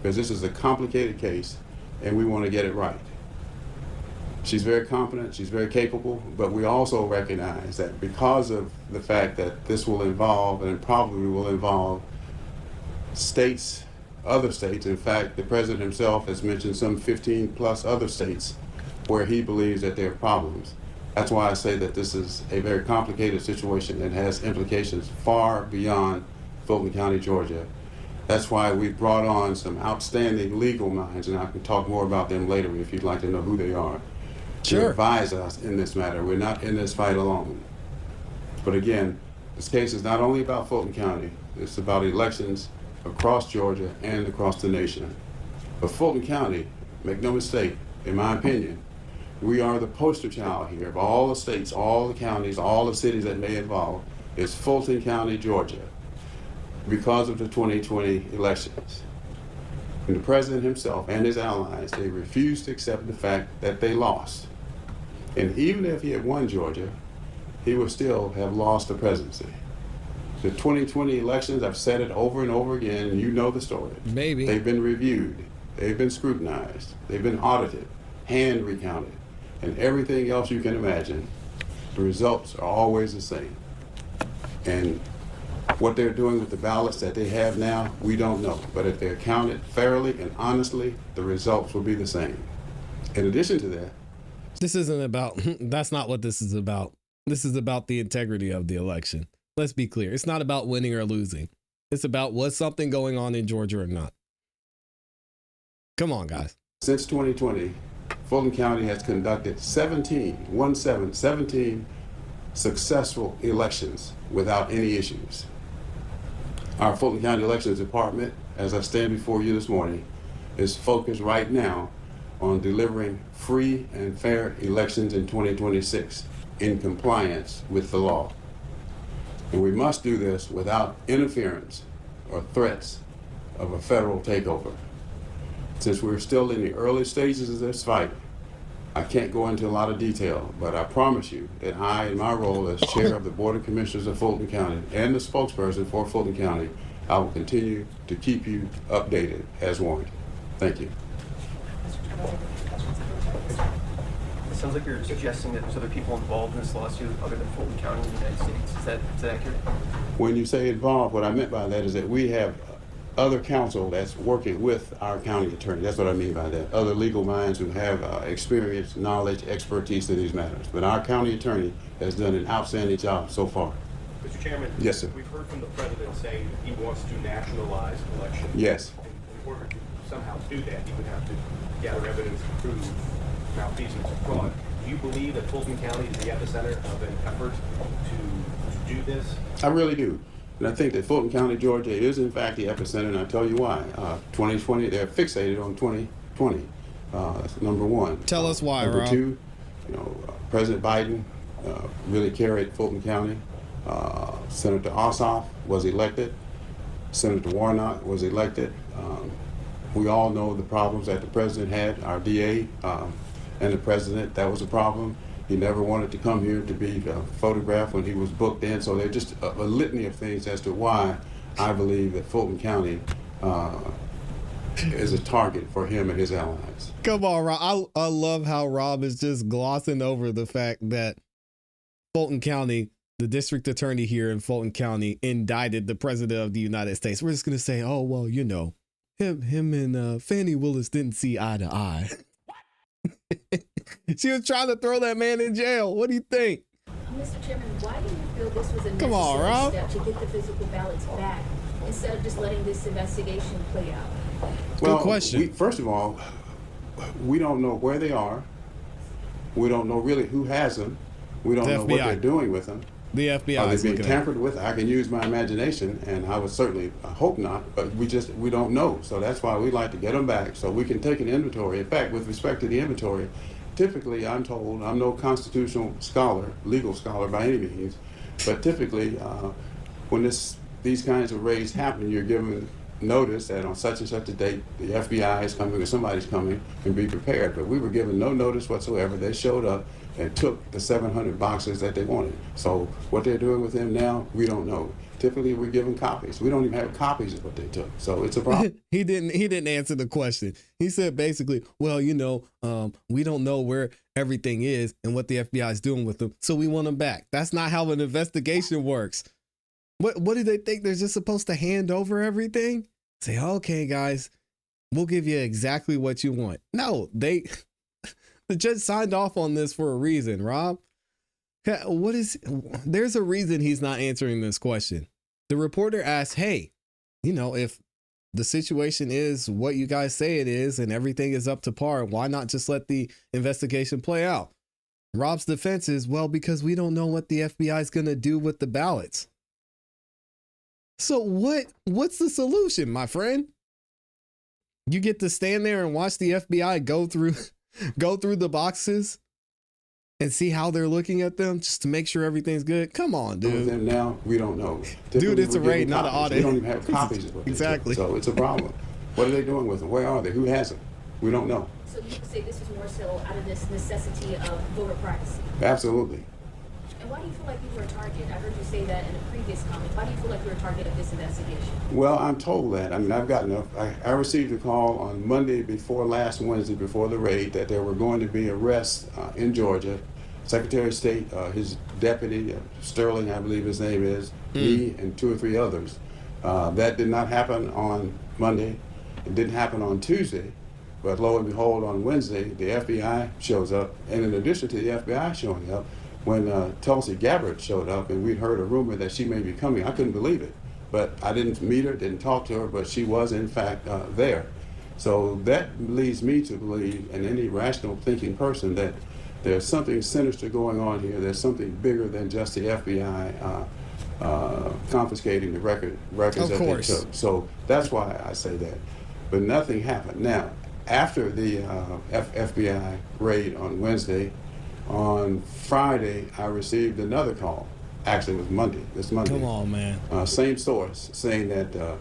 S5: because this is a complicated case and we want to get it right. She's very competent, she's very capable, but we also recognize that because of the fact that this will involve, and probably will involve, states, other states, in fact, the president himself has mentioned some 15 plus other states where he believes that there are problems. That's why I say that this is a very complicated situation and has implications far beyond Fulton County, Georgia. That's why we brought on some outstanding legal minds, and I can talk more about them later if you'd like to know who they are.
S1: Sure.
S5: To advise us in this matter. We're not in this fight alone. But again, this case is not only about Fulton County, it's about elections across Georgia and across the nation. But Fulton County, make no mistake, in my opinion, we are the poster child here of all the states, all the counties, all the cities that may involve. It's Fulton County, Georgia, because of the 2020 elections. And the president himself and his allies, they refused to accept the fact that they lost. And even if he had won Georgia, he would still have lost the presidency. The 2020 elections, I've said it over and over again, and you know the story.
S1: Maybe.
S5: They've been reviewed, they've been scrutinized, they've been audited, hand recounted, and everything else you can imagine. The results are always the same. And what they're doing with the ballots that they have now, we don't know. But if they're counted fairly and honestly, the results will be the same. In addition to that,
S1: this isn't about, that's not what this is about. This is about the integrity of the election. Let's be clear. It's not about winning or losing. It's about was something going on in Georgia or not. Come on, guys.
S5: Since 2020, Fulton County has conducted 17 successful elections without any issues. Our Fulton County Elections Department, as I stand before you this morning, is focused right now on delivering free and fair elections in 2026 in compliance with the law. And we must do this without interference or threats of a federal takeover. Since we're still in the early stages of this fight, I can't go into a lot of detail, but I promise you that I, in my role as chair of the Board of Commissioners of Fulton County and the spokesperson for Fulton County, I will continue to keep you updated as warranted. Thank you.
S8: It sounds like you're suggesting that there's other people involved in this lawsuit other than Fulton County in the United States. Is that accurate?
S5: When you say involved, what I meant by that is that we have other counsel that's working with our county attorney. That's what I mean by that. Other legal minds who have experience, knowledge, expertise in these matters. But our county attorney has done an outstanding job so far.
S9: Mr. Chairman.
S5: Yes, sir.
S9: We've heard from the president saying that he wants to nationalize elections.
S5: Yes.
S9: In order to somehow do that, he would have to gather evidence to prove malfeasance and fraud. Do you believe that Fulton County is the epicenter of an effort to do this?
S5: I really do. And I think that Fulton County, Georgia is in fact the epicenter, and I'll tell you why. 2020, they're fixated on 2020. That's number one.
S1: Tell us why,
S5: number
S1: Rob.
S5: two, President Biden really carried Fulton County. Senator Ossoff was elected. Senator Warnock was elected. We all know the problems that the president had, our DA and the president. That was a problem. He never wanted to come here to be photographed when he was booked in. So there's just a litany of things as to why I believe that Fulton County is a target for him and his allies.
S1: Come on, Rob. I love how Rob is just glossing over the fact that Fulton County, the district attorney here in Fulton County, indicted the president of the United States. We're just going to say, oh, well, him and Fannie Willis didn't see eye to eye. She was trying to throw that man in jail. What do you think?
S10: Mr. Chairman, why do you feel this was a
S1: Come on, Rob.
S10: necessary step to get the physical ballots back instead of just letting this investigation play out?
S1: Good question.
S5: First of all, we don't know where they are. We don't know really who has them. We don't know what they're doing with them.
S1: The FBI
S5: Are
S1: is
S5: they being
S1: looking at
S5: tampered with? I can use my imagination, and I would certainly hope not, but we don't know. So that's why we like to get them back so we can take an inventory. In fact, with respect to the inventory, typically I'm told, I'm no constitutional scholar, legal scholar by any means, but typically when these kinds of raids happen, you're given notice that on such and such a date the FBI is coming or somebody's coming, and be prepared. But we were given no notice whatsoever. They showed up and took the 700 boxes that they wanted. So what they're doing with them now, we don't know. Typically we're given copies. We don't even have copies of what they took. So it's a problem.
S1: He didn't answer the question. He said basically, well, we don't know where everything is and what the FBI is doing with them, so we want them back. That's not how an investigation works. What do they think? They're just supposed to hand over everything? Say, okay, guys, we'll give you exactly what you want. No, the judge signed off on this for a reason, Rob. There's a reason he's not answering this question. The reporter asked, hey, if the situation is what you guys say it is and everything is up to par, why not just let the investigation play out? Rob's defense is, well, because we don't know what the FBI is going to do with the ballots. So what's the solution, my friend? You get to stand there and watch the FBI go through the boxes and see how they're looking at them just to make sure everything's good. Come on, dude.
S5: Them now, we don't know.
S1: Dude, it's a raid, not an audit.
S5: We don't even have copies of what they
S1: Exactly.
S5: took. So it's a problem. What are they doing with them? Where are they? Who has them? We don't know.
S10: So you would say this is more so out of this necessity of voter privacy?
S5: Absolutely.
S10: And why do you feel like you were a target? I heard you say that in a previous comment. Why do you feel like you're a target of this investigation?
S5: Well, I'm told that. I mean, I've gotten I received a call on Monday before last Wednesday, before the raid, that there were going to be arrests in Georgia. Secretary of State, his deputy, Sterling, I believe his name is, me and 2 or 3 others. That did not happen on Monday. It didn't happen on Tuesday. But lo and behold, on Wednesday, the FBI shows up. And in addition to the FBI showing up, when Tulsi Gabbard showed up and we'd heard a rumor that she may be coming, I couldn't believe it. But I didn't meet her, didn't talk to her, but she was in fact there. So that leads me to believe, and any rational thinking person, that there's something sinister going on here. There's something bigger than just the FBI confiscating the records that they took. So that's why I say that. But nothing happened. Now, after the FBI raid on Wednesday, on Friday, I received another call. Actually, it was this Monday.
S1: Come on, man.
S5: Same source saying that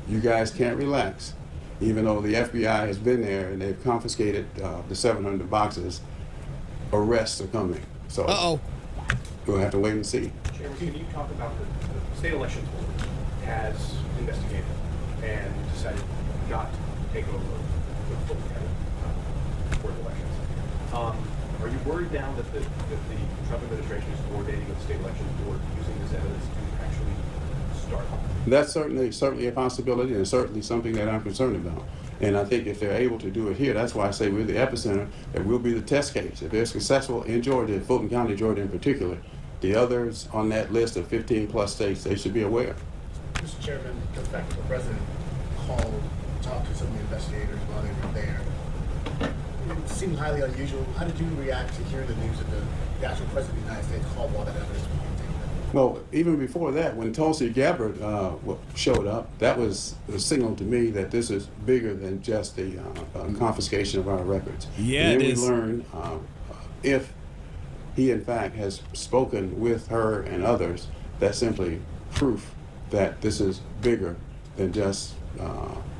S5: you guys can't relax, even though the FBI has been there and they've confiscated the 700 boxes. Arrests are coming. So we'll have to wait and see.
S9: Chairman, can you talk about the state elections board has investigated and decided not to take over the Fulton County Board of Elections. Are you worried now that the Trump administration is coordinating with the state elections board using this evidence to actually start?
S5: That's certainly a possibility, and certainly something that I'm concerned about. And I think if they're able to do it here, that's why I say we're the epicenter, that we'll be the test case. If they're successful in Georgia, Fulton County, Georgia in particular, the others on that list of 15 plus states, they should be aware.
S11: Mr. Chairman, the fact that the president called, talked to some of the investigators while they were there, it seemed highly unusual. How did you react to hearing the news that the actual president of the United States called all that evidence?
S5: Well, even before that, when Tulsi Gabbard showed up, that was a signal to me that this is bigger than just the confiscation of our records.
S1: Yeah,
S5: and then
S1: it
S5: we
S1: is.
S5: learned if he in fact has spoken with her and others, that's simply proof that this is bigger than just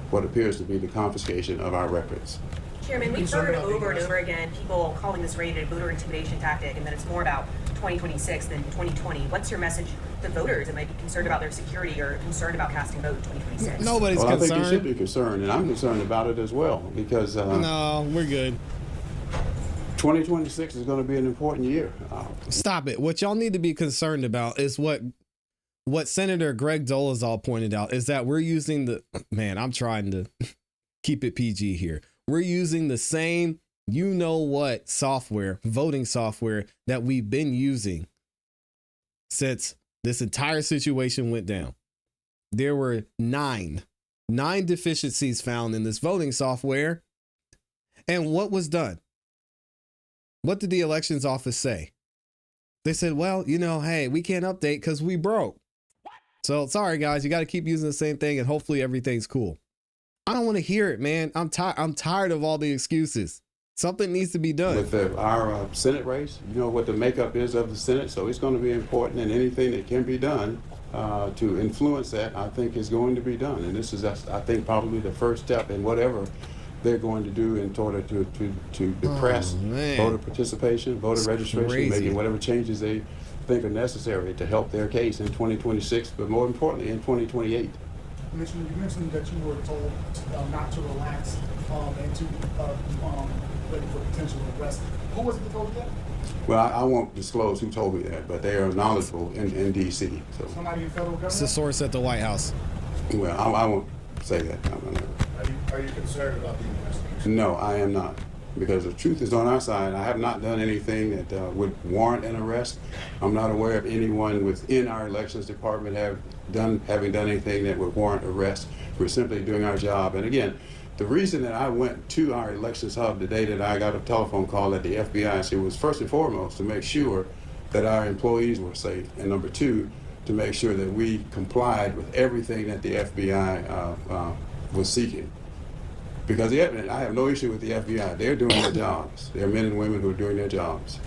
S5: what appears to be the confiscation of our records.
S12: Chairman, we've heard over and over again people calling this raid a voter intimidation tactic and that it's more about 2026 than 2020. What's your message to voters that might be concerned about their security or concerned about casting vote in 2026?
S1: Nobody's
S5: well,
S1: concerned.
S5: I think you should be concerned, and I'm concerned about it as well, because
S1: no, we're good.
S5: 2026 is going to be an important year.
S1: Stop it. What y'all need to be concerned about is what Senator Greg Dolezal pointed out, is that we're using the, man, I'm trying to keep it PG here. We're using the same, software, voting software that we've been using since this entire situation went down. There were nine deficiencies found in this voting software. And what was done? What did the elections office say? They said, well, hey, we can't update because we broke. So sorry, guys, you got to keep using the same thing and hopefully everything's cool. I don't want to hear it, man. I'm tired of all the excuses. Something needs to be done.
S5: With our Senate race, you know what the makeup is of the Senate, so it's going to be important, and anything that can be done to influence that, I think, is going to be done. And this is, I think, probably the first step in whatever they're going to do in order to depress voter participation, voter registration, making whatever changes they think are necessary to help their case in 2026, but more importantly, in 2028.
S11: You mentioned that you were told not to relax and to ready for potential arrest. Who was it that told you that?
S5: Well, I won't disclose who told me that, but they are knowledgeable in D.C. So.
S11: Somebody in federal government?
S1: It's a source at the White House.
S5: Well, I won't say that.
S11: Are you concerned about the investigation?
S5: No, I am not. because the truth is on our side. I have not done anything that would warrant an arrest. I'm not aware of anyone within our elections department having done anything that would warrant arrest. We're simply doing our job. And again, the reason that I went to our elections hub the day that I got a telephone call at the FBI, it was first and foremost to make sure that our employees were safe, and number two, to make sure that we complied with everything that the FBI was seeking. Because I have no issue with the FBI. They're doing their jobs. They're men and women who are doing their jobs.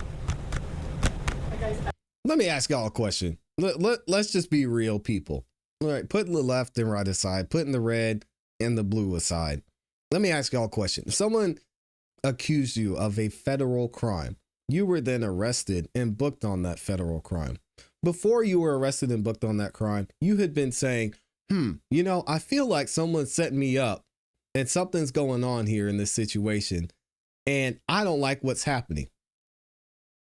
S1: Let me ask y'all a question. Let's just be real people. All right, putting the left and right aside, putting the red and the blue aside. Let me ask y'all a question. If someone accused you of a federal crime, you were then arrested and booked on that federal crime. Before you were arrested and booked on that crime, you had been saying, I feel like someone's setting me up and something's going on here in this situation, and I don't like what's happening.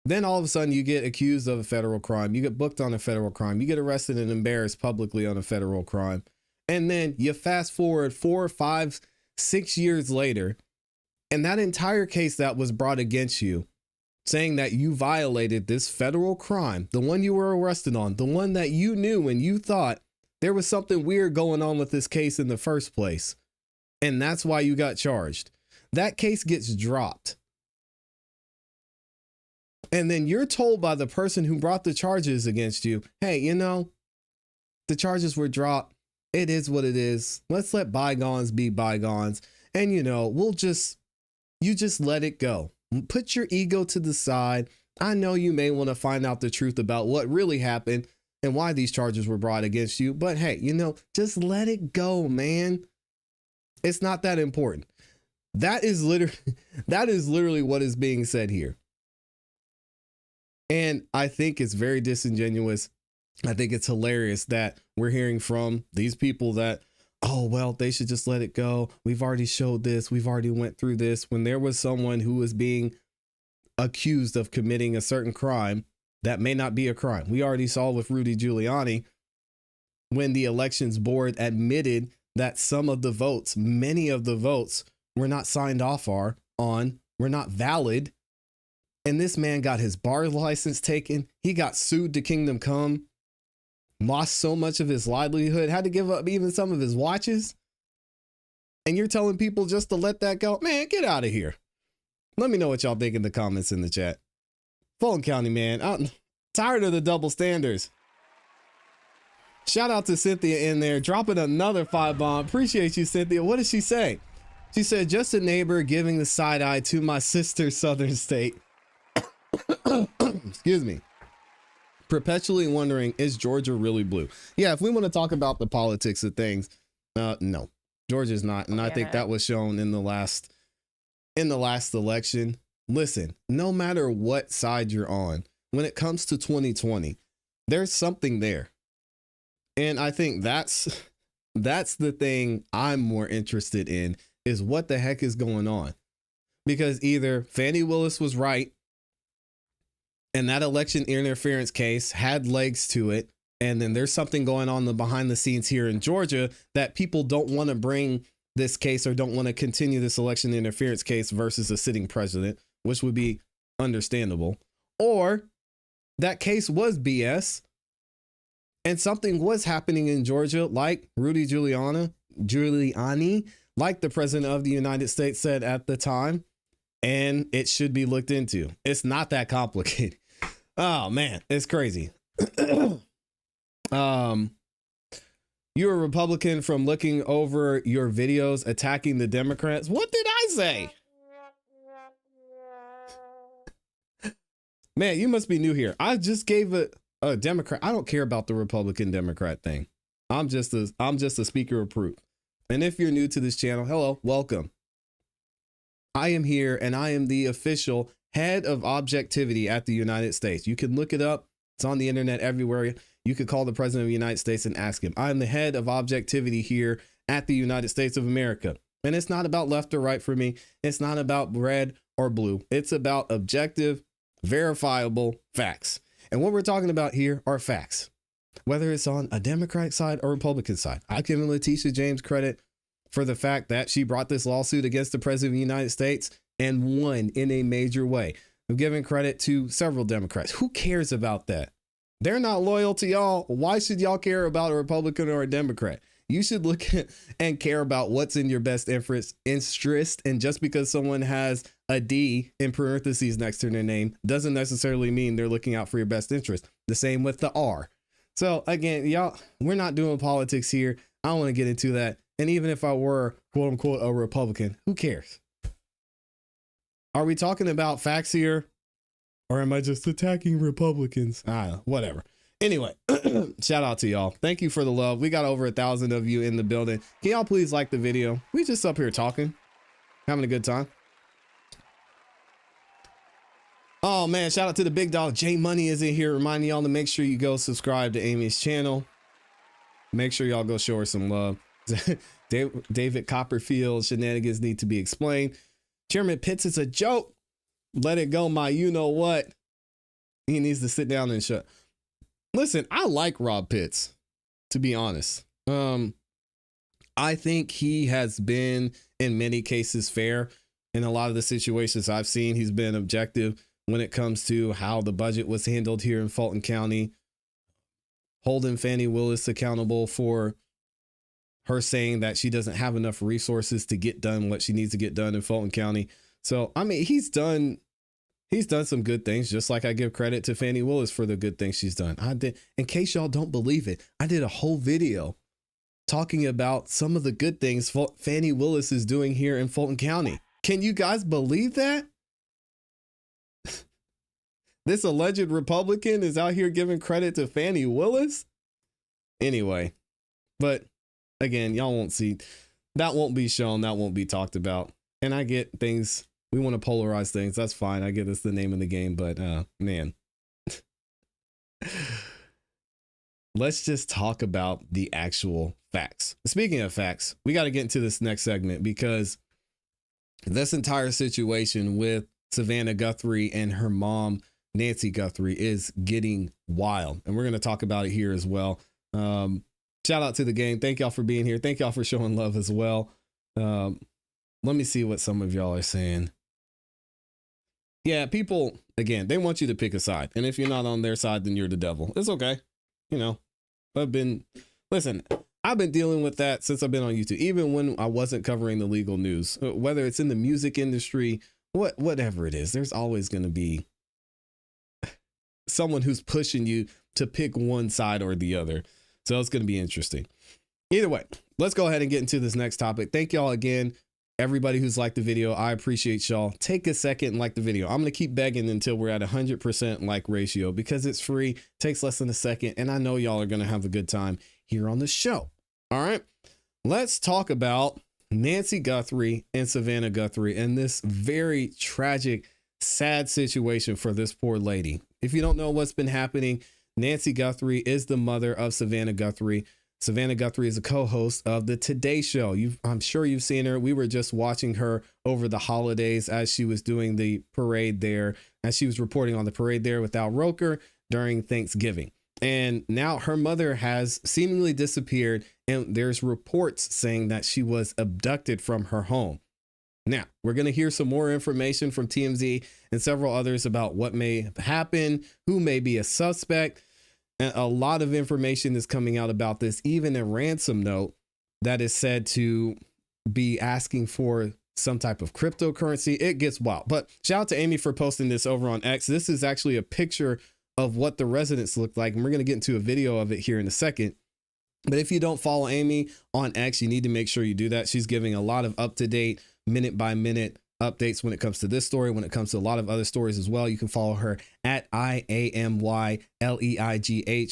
S1: Then all of a sudden you get accused of a federal crime. You get booked on a federal crime. You get arrested and embarrassed publicly on a federal crime. And then you fast forward 4, 5, 6 years later, and that entire case that was brought against you, saying that you violated this federal crime, the one you were arrested on, the one that you knew and you thought there was something weird going on with this case in the first place. And that's why you got charged. That case gets dropped. And then you're told by the person who brought the charges against you, hey, the charges were dropped. It is what it is. Let's let bygones be bygones. And, you just let it go. Put your ego to the side. I know you may want to find out the truth about what really happened and why these charges were brought against you. But hey, just let it go, man. It's not that important. That is literally what is being said here. And I think it's very disingenuous. I think it's hilarious that we're hearing from these people that, oh, well, they should just let it go. We've already showed this. We've already went through this. When there was someone who was being accused of committing a certain crime that may not be a crime. We already saw with Rudy Giuliani when the elections board admitted that some of the votes, many of the votes were not signed off on, were not valid. And this man got his bar license taken. He got sued to Kingdom Come, lost so much of his livelihood, had to give up even some of his watches. And you're telling people just to let that go? Man, get out of here. Let me know what y'all think in the comments in the chat. Fulton County, man, I'm tired of the double standards. Shout out to Cynthia in there, dropping another 5-bomb. Appreciate you, Cynthia. What did she say? She said, just a neighbor giving the side eye to my sister's southern state. Excuse me. Perpetually wondering, is Georgia really blue? Yeah, if we want to talk about the politics of things, no, Georgia's not. And I think that was shown in the last election. Listen, no matter what side you're on, when it comes to 2020, there's something there. And I think that's the thing I'm more interested in, is what the heck is going on? Because either Fannie Willis was right and that election interference case had legs to it, and then there's something going on behind the scenes here in Georgia that people don't want to bring this case or don't want to continue this election interference case versus a sitting president, which would be understandable. Or that case was BS and something was happening in Georgia, like Rudy Giuliani, like the president of the United States said at the time, and it should be looked into. It's not that complicated. Oh man, it's crazy. You're a Republican from looking over your videos attacking the Democrats. What did I say? Man, you must be new here. I just gave a Democrat. I don't care about the Republican Democrat thing. I'm just a speaker of proof. And if you're new to this channel, hello, welcome. I am here and I am the official head of objectivity at the United States. You can look it up. It's on the internet everywhere. You could call the president of the United States and ask him. I'm the head of objectivity here at the United States of America. And it's not about left or right for me. It's not about red or blue. It's about objective, verifiable facts. And what we're talking about here are facts, whether it's on a Democratic side or Republican side. I give Letitia James credit for the fact that she brought this lawsuit against the president of the United States and won in a major way. I'm giving credit to several Democrats. Who cares about that? They're not loyal to y'all. Why should y'all care about a Republican or a Democrat? You should look at and care about what's in your best interest. And just because someone has a D in parentheses next to their name doesn't necessarily mean they're looking out for your best interest. The same with the R. So again, y'all, we're not doing politics here. I don't want to get into that. And even if I were, quote unquote, a Republican, who cares? Are we talking about facts here? Or am I just attacking Republicans? Whatever. Anyway, shout out to y'all. Thank you for the love. We got over 1,000 of you in the building. Can y'all please like the video? We just up here talking, having a good time. Oh man, shout out to the big dog. J Money is in here reminding y'all to make sure you go subscribe to Amy's channel. Make sure y'all go show her some love. David Copperfield, shenanigans need to be explained. Chairman Pitts is a joke. Let it go, my you know what. He needs to sit down and shut. Listen, I like Rob Pitts, to be honest. I think he has been in many cases fair in a lot of the situations I've seen. He's been objective when it comes to how the budget was handled here in Fulton County, holding Fani Willis accountable for her saying that she doesn't have enough resources to get done what she needs to get done in Fulton County. So, I mean, he's done some good things, just like I give credit to Fani Willis for the good things she's done. I did, in case y'all don't believe it, I did a whole video talking about some of the good things Fani Willis is doing here in Fulton County. Can you guys believe that? This alleged Republican is out here giving credit to Fani Willis? Anyway, but again, y'all won't see, that won't be shown, that won't be talked about. And I get things, we want to polarize things, that's fine. I get it's the name of the game, but man. Let's just talk about the actual facts. Speaking of facts, we got to get into this next segment because this entire situation with Savannah Guthrie and her mom, Nancy Guthrie, is getting wild. And we're going to talk about it here as well. Shout out to the gang. Thank y'all for being here. Thank y'all for showing love as well. Let me see what some of y'all are saying. Yeah, people, again, they want you to pick a side. And if you're not on their side, then you're the devil. It's okay. You know, I've been dealing with that since I've been on YouTube, even when I wasn't covering the legal news, whether it's in the music industry, whatever it is, there's always going to be someone who's pushing you to pick one side or the other. So it's going to be interesting. Either way, let's go ahead and get into this next topic. Thank y'all again. Everybody who's liked the video, I appreciate y'all. Take a second and like the video. I'm going to keep begging until we're at 100% like ratio because it's free, takes less than a second, and I know y'all are going to have a good time here on the show. All right, let's talk about Nancy Guthrie and Savannah Guthrie and this very tragic, sad situation for this poor lady. If you don't know what's been happening, Nancy Guthrie is the mother of Savannah Guthrie. Savannah Guthrie is a co-host of the Today Show. I'm sure you've seen her. We were just watching her over the holidays as she was doing the parade there, as she was reporting on the parade there with Al Roker during Thanksgiving. And now her mother has seemingly disappeared, and there's reports saying that she was abducted from her home. Now, we're going to hear some more information from TMZ and several others about what may happen, who may be a suspect. A lot of information is coming out about this, even a ransom note that is said to be asking for some type of cryptocurrency. It gets wild. But shout out to Amy for posting this over on X. This is actually a picture of what the residence looked like, and we're going to get into a video of it here in a second. But if you don't follow Amy on X, you need to make sure you do that. She's giving a lot of up-to-date, minute-by-minute updates when it comes to this story, when it comes to a lot of other stories as well. You can follow her at IAMYLEIGH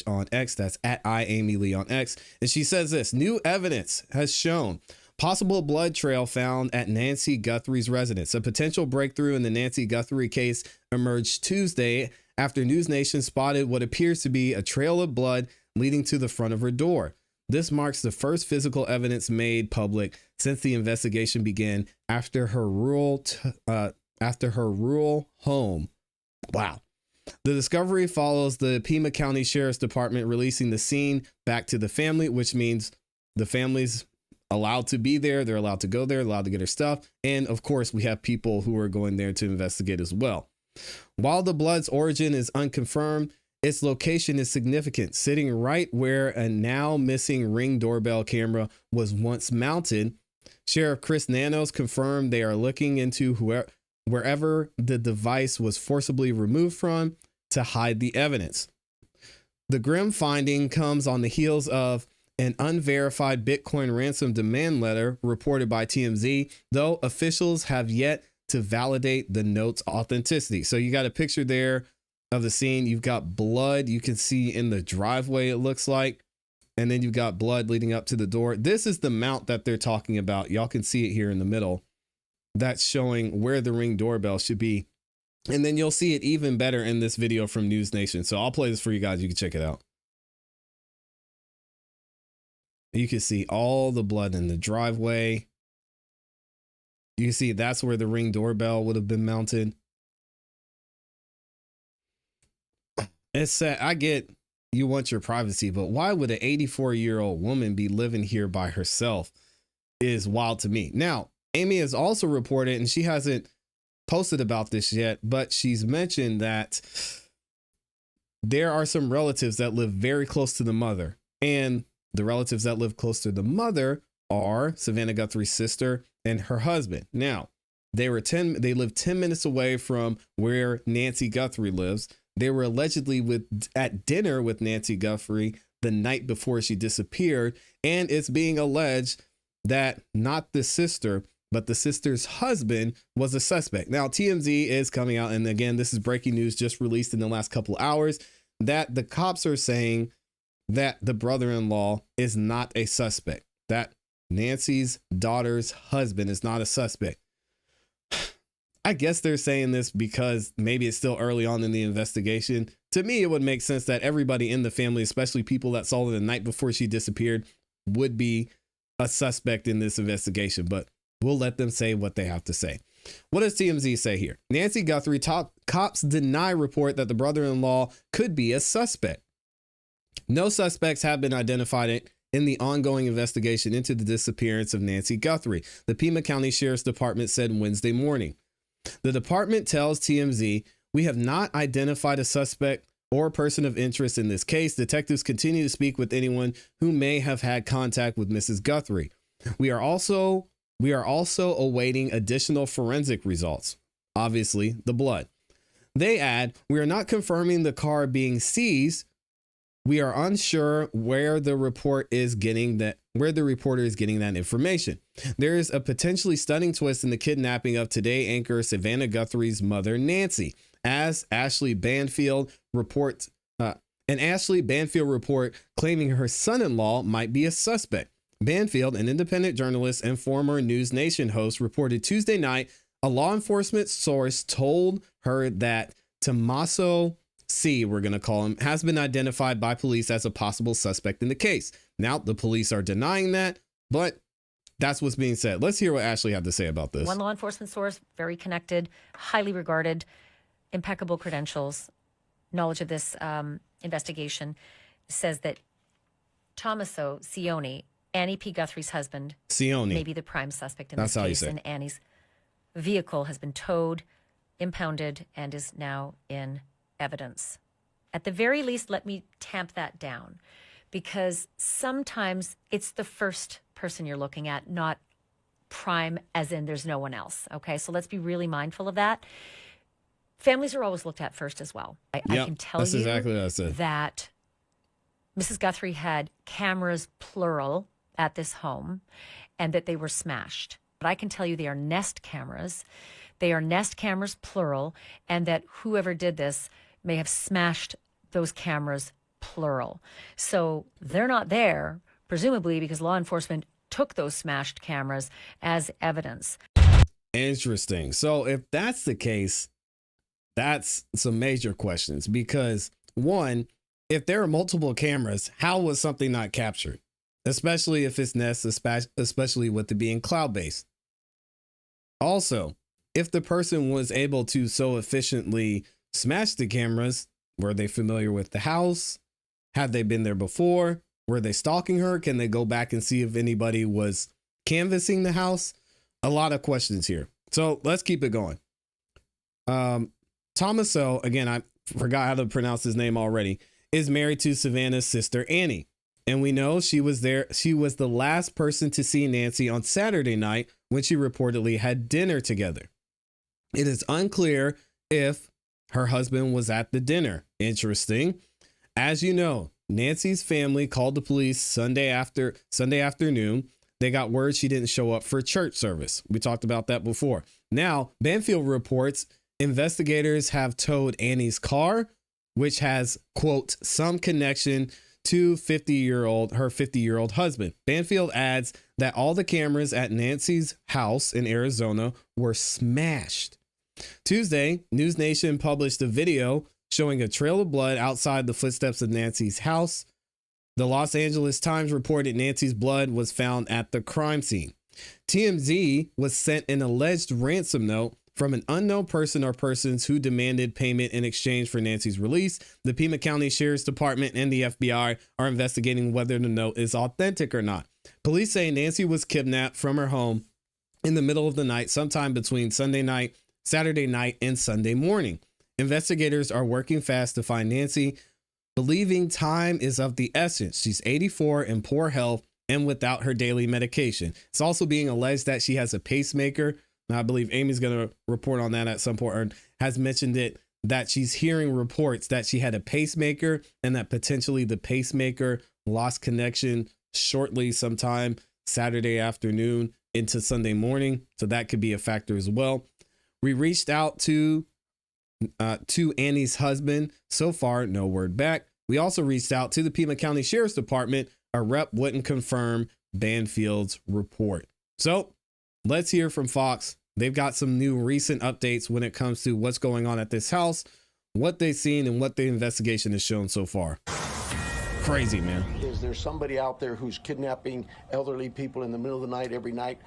S1: on X. That's at IAmyLee on X. And she says this: new evidence has shown possible blood trail found at Nancy Guthrie's residence. A potential breakthrough in the Nancy Guthrie case emerged Tuesday after News Nation spotted what appears to be a trail of blood leading to the front of her door. This marks the first physical evidence made public since the investigation began after her rural home. Wow. The discovery follows the Pima County Sheriff's Department releasing the scene back to the family, which means the family's allowed to be there. They're allowed to go there, allowed to get her stuff. And of course, we have people who are going there to investigate as well. While the blood's origin is unconfirmed, its location is significant, sitting right where a now missing Ring doorbell camera was once mounted. Sheriff Chris Nanos confirmed they are looking into wherever the device was forcibly removed from to hide the evidence. The grim finding comes on the heels of an unverified Bitcoin ransom demand letter reported by TMZ, though officials have yet to validate the note's authenticity. So you got a picture there of the scene. You've got blood you can see in the driveway, it looks like. And then you've got blood leading up to the door. This is the mount that they're talking about. Y'all can see it here in the middle. That's showing where the Ring doorbell should be. And then you'll see it even better in this video from News Nation. So I'll play this for you guys. You can check it out. You can see all the blood in the driveway. You can see that's where the Ring doorbell would have been mounted. It's sad. I get you want your privacy, but why would an 84-year-old woman be living here by herself is wild to me. Now, Amy has also reported, and she hasn't posted about this yet, but she's mentioned that there are some relatives that live very close to the mother, and the relatives that live close to the mother are Savannah Guthrie's sister and her husband. Now, they live 10 minutes away from where Nancy Guthrie lives. They were allegedly at dinner with Nancy Guthrie the night before she disappeared, and it's being alleged that not the sister, but the sister's husband was a suspect. Now, TMZ is coming out, and again, this is breaking news just released in the last couple of hours, that the cops are saying that the brother-in-law is not a suspect, that Nancy's daughter's husband is not a suspect. I guess they're saying this because maybe it's still early on in the investigation. To me, it would make sense that everybody in the family, especially people that saw her the night before she disappeared, would be a suspect in this investigation, but we'll let them say what they have to say. What does TMZ say here? Nancy Guthrie, cops deny report that the brother-in-law could be a suspect. No suspects have been identified in the ongoing investigation into the disappearance of Nancy Guthrie, the Pima County Sheriff's Department said Wednesday morning. The department tells TMZ, "We have not identified a suspect or person of interest in this case. Detectives continue to speak with anyone who may have had contact with Mrs. Guthrie. We are also awaiting additional forensic results, obviously the blood." They add, "We are not confirming the car being seized. We are unsure where the reporter is getting that information. There is a potentially stunning twist in the kidnapping of Today anchor Savannah Guthrie's mother, Nancy, as Ashley Banfield report claiming her son-in-law might be a suspect. Banfield, an independent journalist and former News Nation host, reported Tuesday night a law enforcement source told her that Tommaso C, we're going to call him, has been identified by police as a possible suspect in the case. Now, the police are denying that, but that's what's being said. Let's hear what Ashley had to say about this.
S13: One law enforcement source, very connected, highly regarded, impeccable credentials, knowledge of this investigation, says that Tommaso Cioni, Annie P. Guthrie's husband, may be the prime suspect in this case, and Annie's vehicle has been towed, impounded, and is now in evidence. At the very least, let me tamp that down, because sometimes it's the first person you're looking at, not prime as in there's no one else. Okay, so let's be really mindful of that. Families are always looked at first as well. I can tell you exactly what I said. That Mrs. Guthrie had cameras, plural, at this home, and that they were smashed. But I can tell you they are Nest cameras. They are Nest cameras, plural, and that whoever did this may have smashed those cameras, plural. So they're not there, presumably because law enforcement took those smashed cameras as evidence.
S1: Interesting. So if that's the case, that's some major questions, because one, if there are multiple cameras, how was something not captured? Especially if it's Nest, especially with it being cloud-based. Also, if the person was able to so efficiently smash the cameras, were they familiar with the house? Had they been there before? Were they stalking her? Can they go back and see if anybody was canvassing the house. A lot of questions here. So let's keep it going. Tomaso, again, I forgot how to pronounce his name already, is married to Savannah's sister, Annie. And we know she was there. She was the last person to see Nancy on Saturday night when she reportedly had dinner together. It is unclear if her husband was at the dinner. Interesting. As you know, Nancy's family called the police Sunday afternoon. They got word she didn't show up for church service. We talked about that before. Now, Banfield reports investigators have towed Annie's car, which has, quote, some connection to her 50-year-old husband. Banfield adds that all the cameras at Nancy's house in Arizona were smashed. Tuesday, News Nation published a video showing a trail of blood outside the footsteps of Nancy's house. The Los Angeles Times reported Nancy's blood was found at the crime scene. TMZ was sent an alleged ransom note from an unknown person or persons who demanded payment in exchange for Nancy's release. The Pima County Sheriff's Department and the FBI are investigating whether the note is authentic or not. Police say Nancy was kidnapped from her home in the middle of the night, sometime between Saturday night, and Sunday morning. Investigators are working fast to find Nancy, believing time is of the essence. She's 84 in poor health and without her daily medication. It's also being alleged that she has a pacemaker. Now, I believe Amy's going to report on that at some point, or has mentioned it, that she's hearing reports that she had a pacemaker and that potentially the pacemaker lost connection shortly sometime Saturday afternoon into Sunday morning. So that could be a factor as well. We reached out to Annie's husband. So far, no word back. We also reached out to the Pima County Sheriff's Department. A rep wouldn't confirm Banfield's report. So let's hear from Fox. They've got some new recent updates when it comes to what's going on at this house, what they've seen, and what the investigation has shown so far. Crazy, man.
S14: Is there somebody out there who's kidnapping elderly people in the middle of the night every night?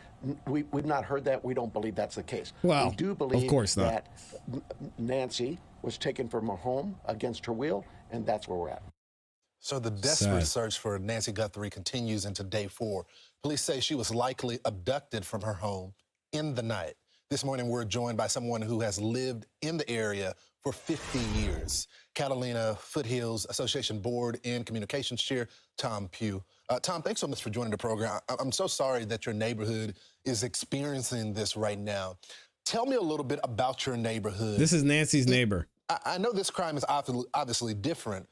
S14: We've not heard that. We don't believe that's the case.
S1: Well,
S14: we do believe
S1: of course not.
S14: that Nancy was taken from her home against her will, and that's where we're at.
S15: So the desperate search for Nancy Guthrie continues into day 4. Police say she was likely abducted from her home in the night. This morning, we're joined by someone who has lived in the area for 50 years. Catalina Foothills Association Board and Communications Chair, Tom Pugh. Tom, thanks so much for joining the program. I'm so sorry that your neighborhood is experiencing this right now. Tell me a little bit about your neighborhood.
S1: This is Nancy's neighbor.
S15: I know this crime is obviously different,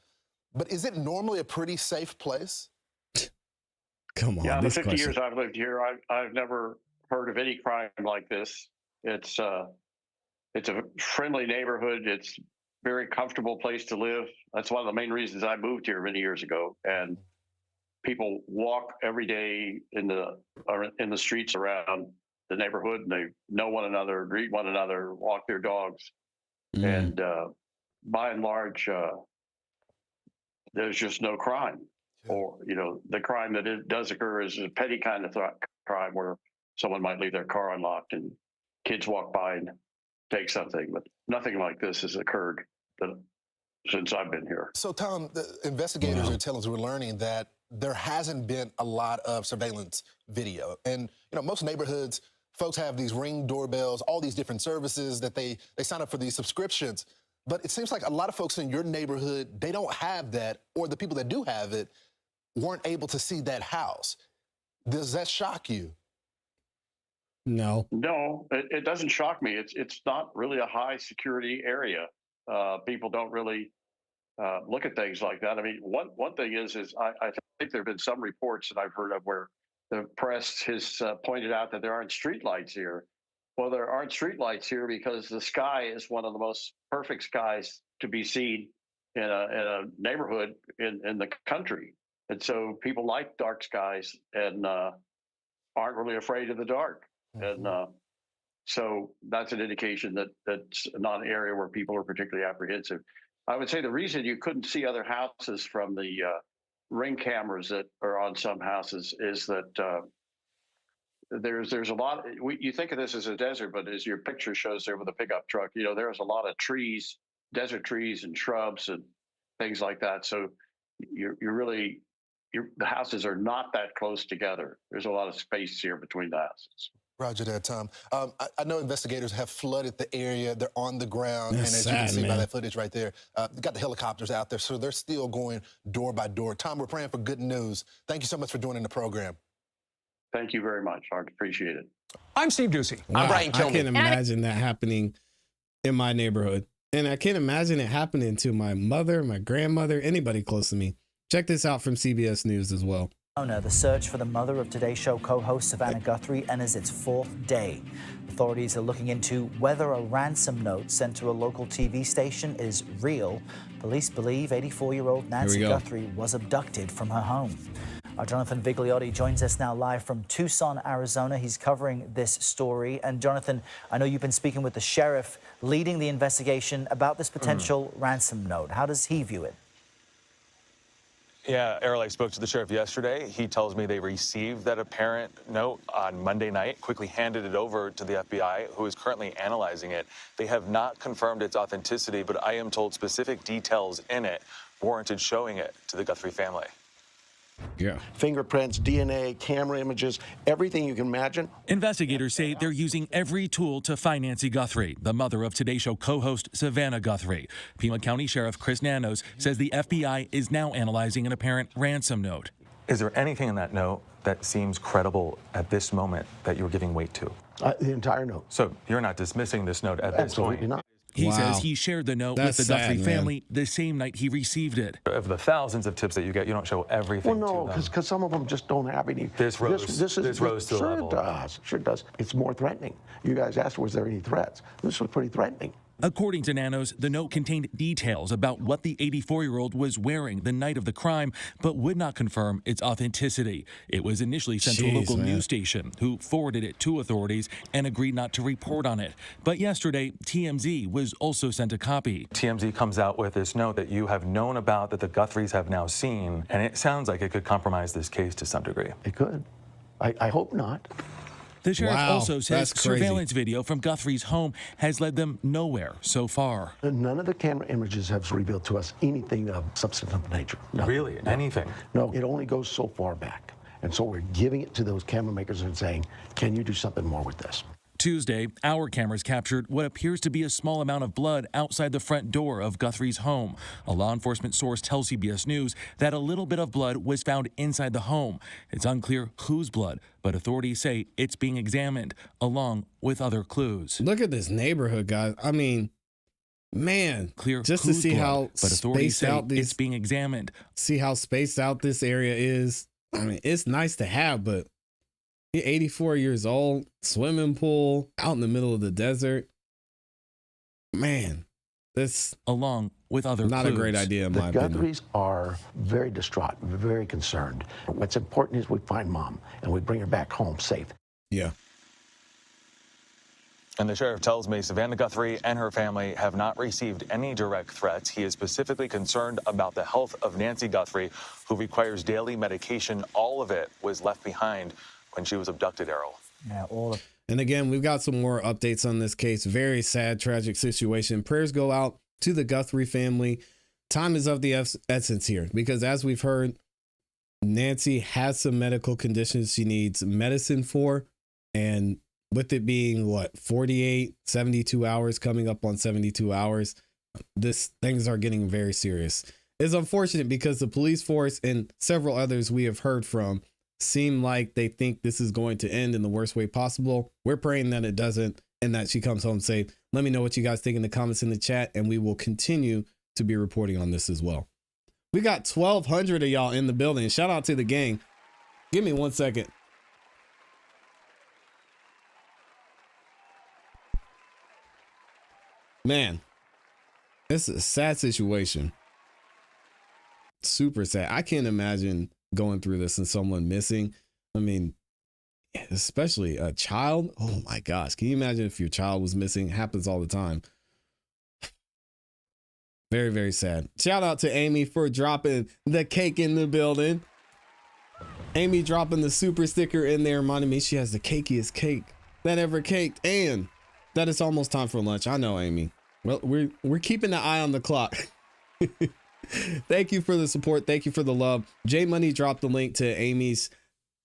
S15: but is it normally a pretty safe place?
S1: Come on.
S16: Yeah, in the 50 years I've lived here, I've never heard of any crime like this. It's a friendly neighborhood. It's a very comfortable place to live. That's one of the main reasons I moved here many years ago. And people walk every day in the streets around the neighborhood, and they know one another, greet one another, walk their dogs. And by and large, there's just no crime. Or, the crime that does occur is a petty kind of crime where someone might leave their car unlocked and kids walk by and take something. But nothing like this has occurred since I've been here.
S15: So, Tom, the investigators are telling us, we're learning that there hasn't been a lot of surveillance video. And, most neighborhoods, folks have these Ring doorbells, all these different services that they sign up for these subscriptions. But it seems like a lot of folks in your neighborhood, they don't have that, or the people that do have it weren't able to see that house. Does that shock you?
S1: No.
S16: No, it doesn't shock me. It's not really a high security area. People don't really look at things like that. I mean, one thing is I think there have been some reports that I've heard of where the press has pointed out that there aren't streetlights here. Well, there aren't streetlights here because the sky is one of the most perfect skies to be seen in a neighborhood in the country. And so people like dark skies and aren't really afraid of the dark. And so that's an indication that that's not an area where people are particularly apprehensive. I would say the reason you couldn't see other houses from the Ring cameras that are on some houses is that there's a lot. You think of this as a desert, but as your picture shows there with a pickup truck, there's a lot of trees, desert trees and shrubs and things like that. So you're really the houses are not that close together. There's a lot of space here between the houses.
S15: Roger that, Tom. I know investigators have flooded the area. They're on the ground.
S1: That's
S15: and as
S1: sad,
S15: you can see by
S1: man.
S15: that footage right there, got the helicopters out there. So they're still going door by door. Tom, we're praying for good news. Thank you so much for joining the program.
S16: Thank you very much. I appreciate it.
S17: I'm Steve Ducey.
S1: Wow,
S17: I'm Brian
S1: I
S17: Kilmeade.
S1: can't imagine that happening in my neighborhood. And I can't imagine it happening to my mother, my grandmother, anybody close to me. Check this out from CBS News as well.
S18: The search for the mother of Today Show co-host Savannah Guthrie enters its 4th day. Authorities are looking into whether a ransom note sent to a local TV station is real. Police believe 84-year-old Nancy Guthrie was abducted from her home. Our Jonathan Vigliotti joins us now live from Tucson, Arizona. He's covering this story. And Jonathan, I know you've been speaking with the sheriff leading the investigation about this potential ransom note. How does he view it?
S19: Yeah, Errol, I spoke to the sheriff yesterday. He tells me they received that apparent note on Monday night, quickly handed it over to the FBI, who is currently analyzing it. They have not confirmed its authenticity, but I am told specific details in it warranted showing it to the Guthrie family.
S1: Yeah.
S14: Fingerprints, DNA, camera images, everything you can imagine.
S20: Investigators say they're using every tool to find Nancy Guthrie, the mother of Today Show co-host Savannah Guthrie. Pima County Sheriff Chris Nanos says the FBI is now analyzing an apparent ransom note.
S19: Is there anything in that note that seems credible at this moment that you're giving weight to?
S14: The entire note.
S19: So you're not dismissing this note at this point?
S14: Absolutely not.
S20: He says he shared the note with the Guthrie family the same night he received it.
S19: Of the thousands of tips that you get, you don't show everything
S14: Well, no,
S19: to them.
S14: because some of them just don't have any.
S19: This rose to the
S14: sure
S19: level.
S14: It does. Sure it does. It's more threatening. You guys asked, was there any threats? This was pretty threatening.
S20: According to Nanos, the note contained details about what the 84-year-old was wearing the night of the crime, but would not confirm its authenticity. It was initially sent to a local news station, who forwarded it to authorities and agreed not to report on it. But yesterday, TMZ was also sent a copy.
S19: TMZ comes out with this note that you have known about, that the Guthries have now seen, and it sounds like it could compromise this case to some degree.
S14: It could. I hope not.
S20: The sheriff also says surveillance video from Guthrie's home has led them nowhere so far.
S14: None of the camera images have revealed to us anything of substantive nature. No.
S19: Really? Anything?
S14: No, it only goes so far back. And so we're giving it to those camera makers and saying, can you do something more with this?
S20: Tuesday, our cameras captured what appears to be a small amount of blood outside the front door of Guthrie's home. A law enforcement source tells CBS News that a little bit of blood was found inside the home. It's unclear whose blood, but authorities say it's being examined along with other clues.
S1: Look at this neighborhood, guys. I mean, man, just to see how spaced out these,
S20: it's being examined.
S1: See how spaced out this area is. I mean, it's nice to have, but you're 84 years old, swimming pool, out in the middle of the desert. Man, this
S20: along with other
S1: not
S20: clues.
S1: A great idea in my
S14: opinion. The
S1: opinion.
S14: Guthries are very distraught, very concerned. What's important is we find mom and we bring her back home safe.
S1: Yeah.
S19: And the sheriff tells me Savannah Guthrie and her family have not received any direct threats. He is specifically concerned about the health of Nancy Guthrie, who requires daily medication. All of it was left behind when she was abducted, Errol.
S18: Yeah,
S1: And again, we've got some more updates on this case. Very sad, tragic situation. Prayers go out to the Guthrie family. Time is of the essence here because, as we've heard, Nancy has some medical conditions she needs medicine for. And with it being, 48, 72 hours, coming up on 72 hours, things are getting very serious. It's unfortunate because the police force and several others we have heard from seem like they think this is going to end in the worst way possible. We're praying that it doesn't and that she comes home safe. Let me know what you guys think in the comments in the chat, and we will continue to be reporting on this as well. We got 1,200 of y'all in the building. Shout out to the gang. Give me 1 second. Man, it's a sad situation. Super sad. I can't imagine going through this and someone missing. I mean, especially a child. Oh my gosh. Can you imagine if your child was missing? It happens all the time. Very, very sad. Shout out to Amy for dropping the cake in the building. Amy dropping the super sticker in there, reminding me she has the cakiest cake that ever caked. And that it's almost time for lunch. I know, Amy. Well, we're keeping an eye on the clock. Thank you for the support. Thank you for the love. J Money dropped the link to Amy's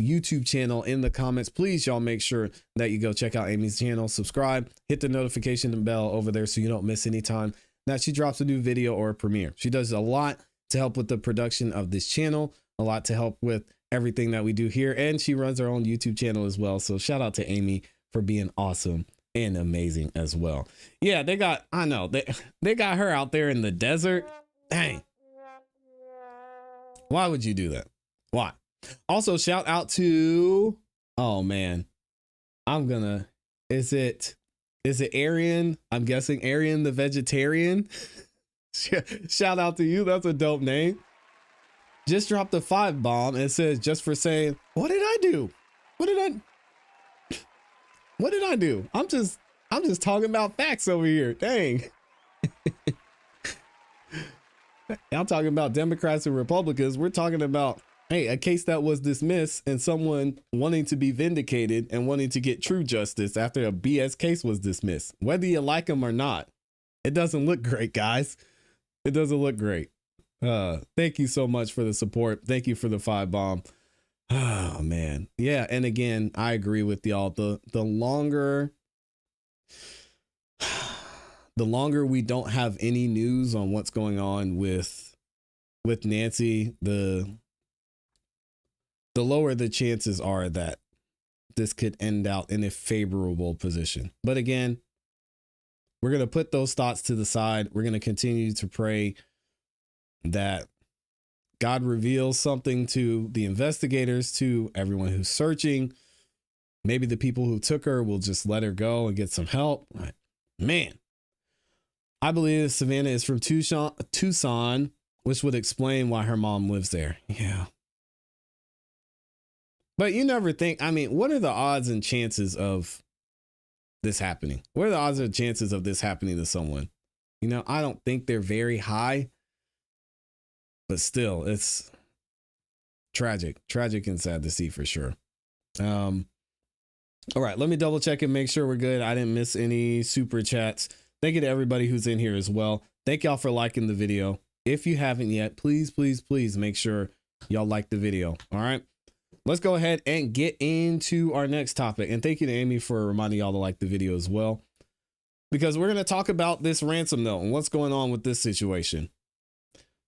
S1: YouTube channel in the comments. Please, y'all, make sure that you go check out Amy's channel, subscribe, hit the notification bell over there so you don't miss any time that she drops a new video or a premiere. She does a lot to help with the production of this channel, a lot to help with everything that we do here, and she runs her own YouTube channel as well. So shout out to Amy for being awesome and amazing as well. Yeah, they got her out there in the desert. Dang. Why would you do that? Why? Also, shout out to, oh man, is it Arian? I'm guessing Arian the vegetarian. Shout out to you. That's a dope name. Just dropped a 5 bomb. It says, just for saying, what did I do? What did I do? I'm just talking about facts over here. Dang. I'm talking about Democrats and Republicans. We're talking about, hey, a case that was dismissed and someone wanting to be vindicated and wanting to get true justice after a BS case was dismissed. Whether you like them or not, it doesn't look great, guys. It doesn't look great. Thank you so much for the support. Thank you for the 5 bomb. Oh man. Yeah. And again, I agree with y'all. The longer we don't have any news on what's going on with Nancy, the lower the chances are that this could end out in a favorable position. But again, we're going to put those thoughts to the side. We're going to continue to pray that God reveals something to the investigators, to everyone who's searching. Maybe the people who took her will just let her go and get some help. Man, I believe Savannah is from Tucson, which would explain why her mom lives there. Yeah. But you never think, I mean, what are the odds and chances of this happening? What are the odds and chances of this happening to someone? You know, I don't think they're very high, but still, it's tragic and sad to see for sure. All right, let me double check and make sure we're good. I didn't miss any super chats. Thank you to everybody who's in here as well. Thank y'all for liking the video. If you haven't yet, please make sure y'all like the video. All right, let's go ahead and get into our next topic. And thank you to Amy for reminding y'all to like the video as well, because we're going to talk about this ransom note and what's going on with this situation.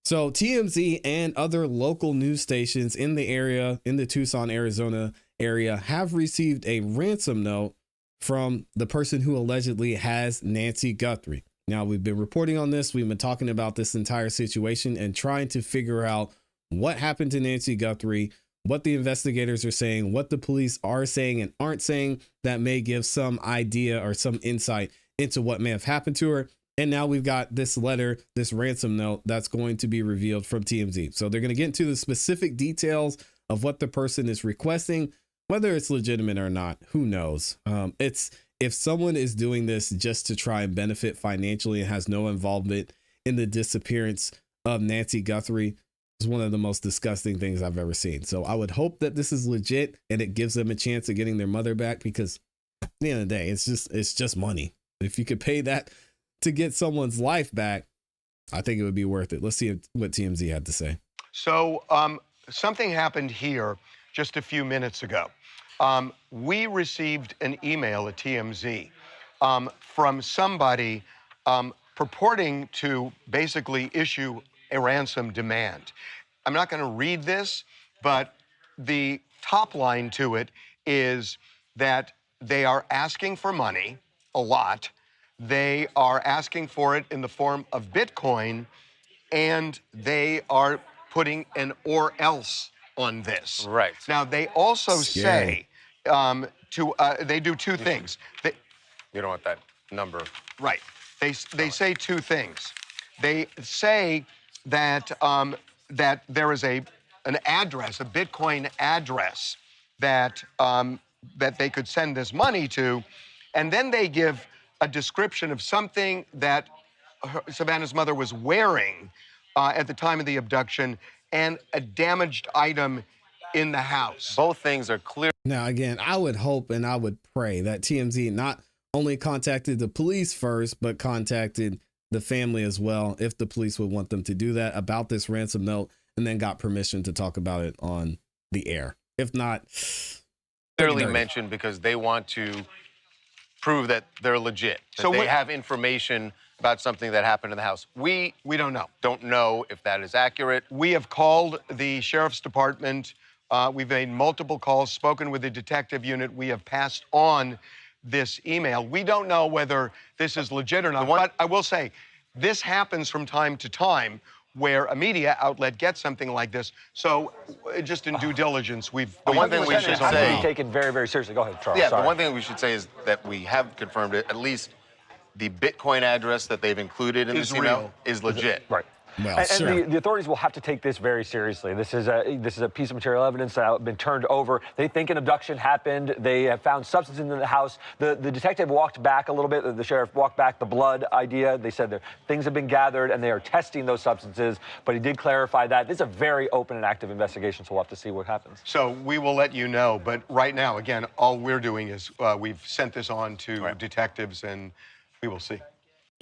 S1: So TMZ and other local news stations in the area, in the Tucson, Arizona area, have received a ransom note from the person who allegedly has Nancy Guthrie. Now, we've been reporting on this. We've been talking about this entire situation and trying to figure out what happened to Nancy Guthrie, what the investigators are saying, what the police are saying and aren't saying that may give some idea or some insight into what may have happened to her. And now we've got this letter, this ransom note that's going to be revealed from TMZ. So they're going to get into the specific details of what the person is requesting, whether it's legitimate or not, who knows? It's if someone is doing this just to try and benefit financially and has no involvement in the disappearance of Nancy Guthrie, is one of the most disgusting things I've ever seen. So I would hope that this is legit and it gives them a chance of getting their mother back, because at the end of the day, it's just money. If you could pay that to get someone's life back, I think it would be worth it. Let's see what TMZ had to say.
S17: So something happened here just a few minutes ago. We received an email at TMZ from somebody purporting to basically issue a ransom demand. I'm not going to read this, but the top line to it is that they are asking for money, a lot. They are asking for it in the form of Bitcoin, and they are putting an or else on this.
S21: Right.
S17: Now, they also say they do two things.
S21: You don't want that number.
S17: Right. They say two things. They say that that there is an address, a Bitcoin address that that they could send this money to, and then they give a description of something that Savannah's mother was wearing at the time of the abduction, and a damaged item in the house.
S21: Both things are clear.
S1: Now, again, I would hope and I would pray that TMZ not only contacted the police first, but contacted the family as well, if the police would want them to do that, about this ransom note, and then got permission to talk about it on the air. If not,
S3: Clearly mentioned because they want to prove that they're legit. So they have information about something that happened in the house.
S17: We don't know.
S3: Don't know if that is accurate.
S17: We have called the sheriff's department. We've made multiple calls, spoken with the detective unit. We have passed on this email. We don't know whether this is legit or not. But I will say, this happens from time to time where a media outlet gets something like this. So just in due diligence, we've...
S3: The one thing we should say...
S22: Take it very, very seriously. Go ahead, Charles.
S3: Yeah,
S22: Sorry.
S3: the one thing we should say is that we have confirmed it. At least the Bitcoin address that they've included in this email is legit.
S22: Right.
S1: Well,
S22: and the authorities will have to take this very seriously. This is a piece of material evidence that has been turned over. They think an abduction happened. They have found substance in the house. The detective walked back a little bit. The sheriff walked back the blood idea. They said that things have been gathered and they are testing those substances. But he did clarify that this is a very open and active investigation, so we'll have to see what happens.
S17: So we will let you know. But right now, again, all we're doing is we've sent this on to detectives, and we will see.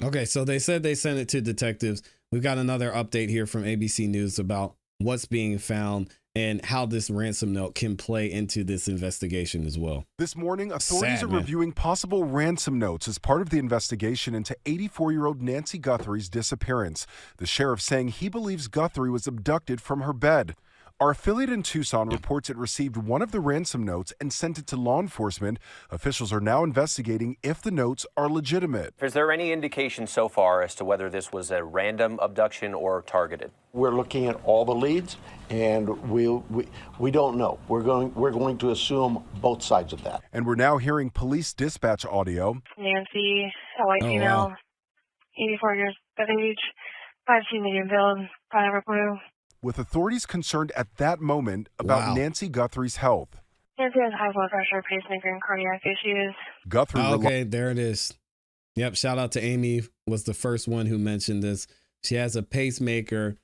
S1: Okay, so they said they sent it to detectives. We've got another update here from ABC News about what's being found and how this ransom note can play into this investigation as well.
S23: This morning, authorities are reviewing possible ransom notes as part of the investigation into 84-year-old Nancy Guthrie's disappearance. The sheriff saying he believes Guthrie was abducted from her bed. Our affiliate in Tucson reports it received one of the ransom notes and sent it to law enforcement. Officials are now investigating if the notes are legitimate.
S24: Is there any indication so far as to whether this was a random abduction or targeted?
S14: We're looking at all the leads, and we don't know. We're going to assume both sides of that.
S23: And we're now hearing police dispatch audio.
S25: Nancy, a white female, 84 years of age, 5'2" medium build, powder blue.
S23: With authorities concerned at that moment about Nancy Guthrie's health.
S25: Nancy has high blood pressure, pacemaker, and cardiac issues.
S23: Guthrie.
S1: Okay, there it is. Yep. Shout out to Amy, was the first one who mentioned this. She has a pacemaker,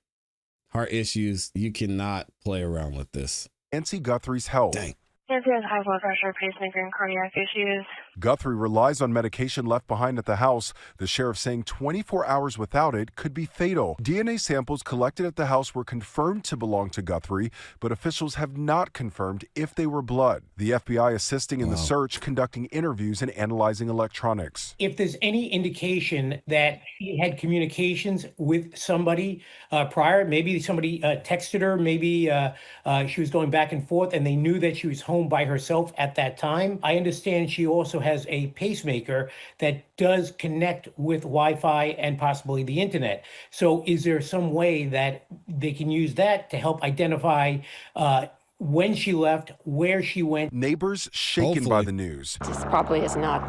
S1: heart issues. You cannot play around with this.
S23: Nancy Guthrie's health.
S1: Dang.
S25: Nancy has high blood pressure, pacemaker, and cardiac issues.
S23: Guthrie relies on medication left behind at the house. The sheriff saying 24 hours without it could be fatal. DNA samples collected at the house were confirmed to belong to Guthrie, but officials have not confirmed if they were blood. The FBI assisting in the search, conducting interviews and analyzing electronics.
S26: If there's any indication that she had communications with somebody prior, maybe somebody texted her, maybe she was going back and forth and they knew that she was home by herself at that time. I understand she also has a pacemaker that does connect with Wi-Fi and possibly the internet. So is there some way that they can use that to help identify when she left, where she went?
S23: Neighbors shaken by the news.
S27: This probably is not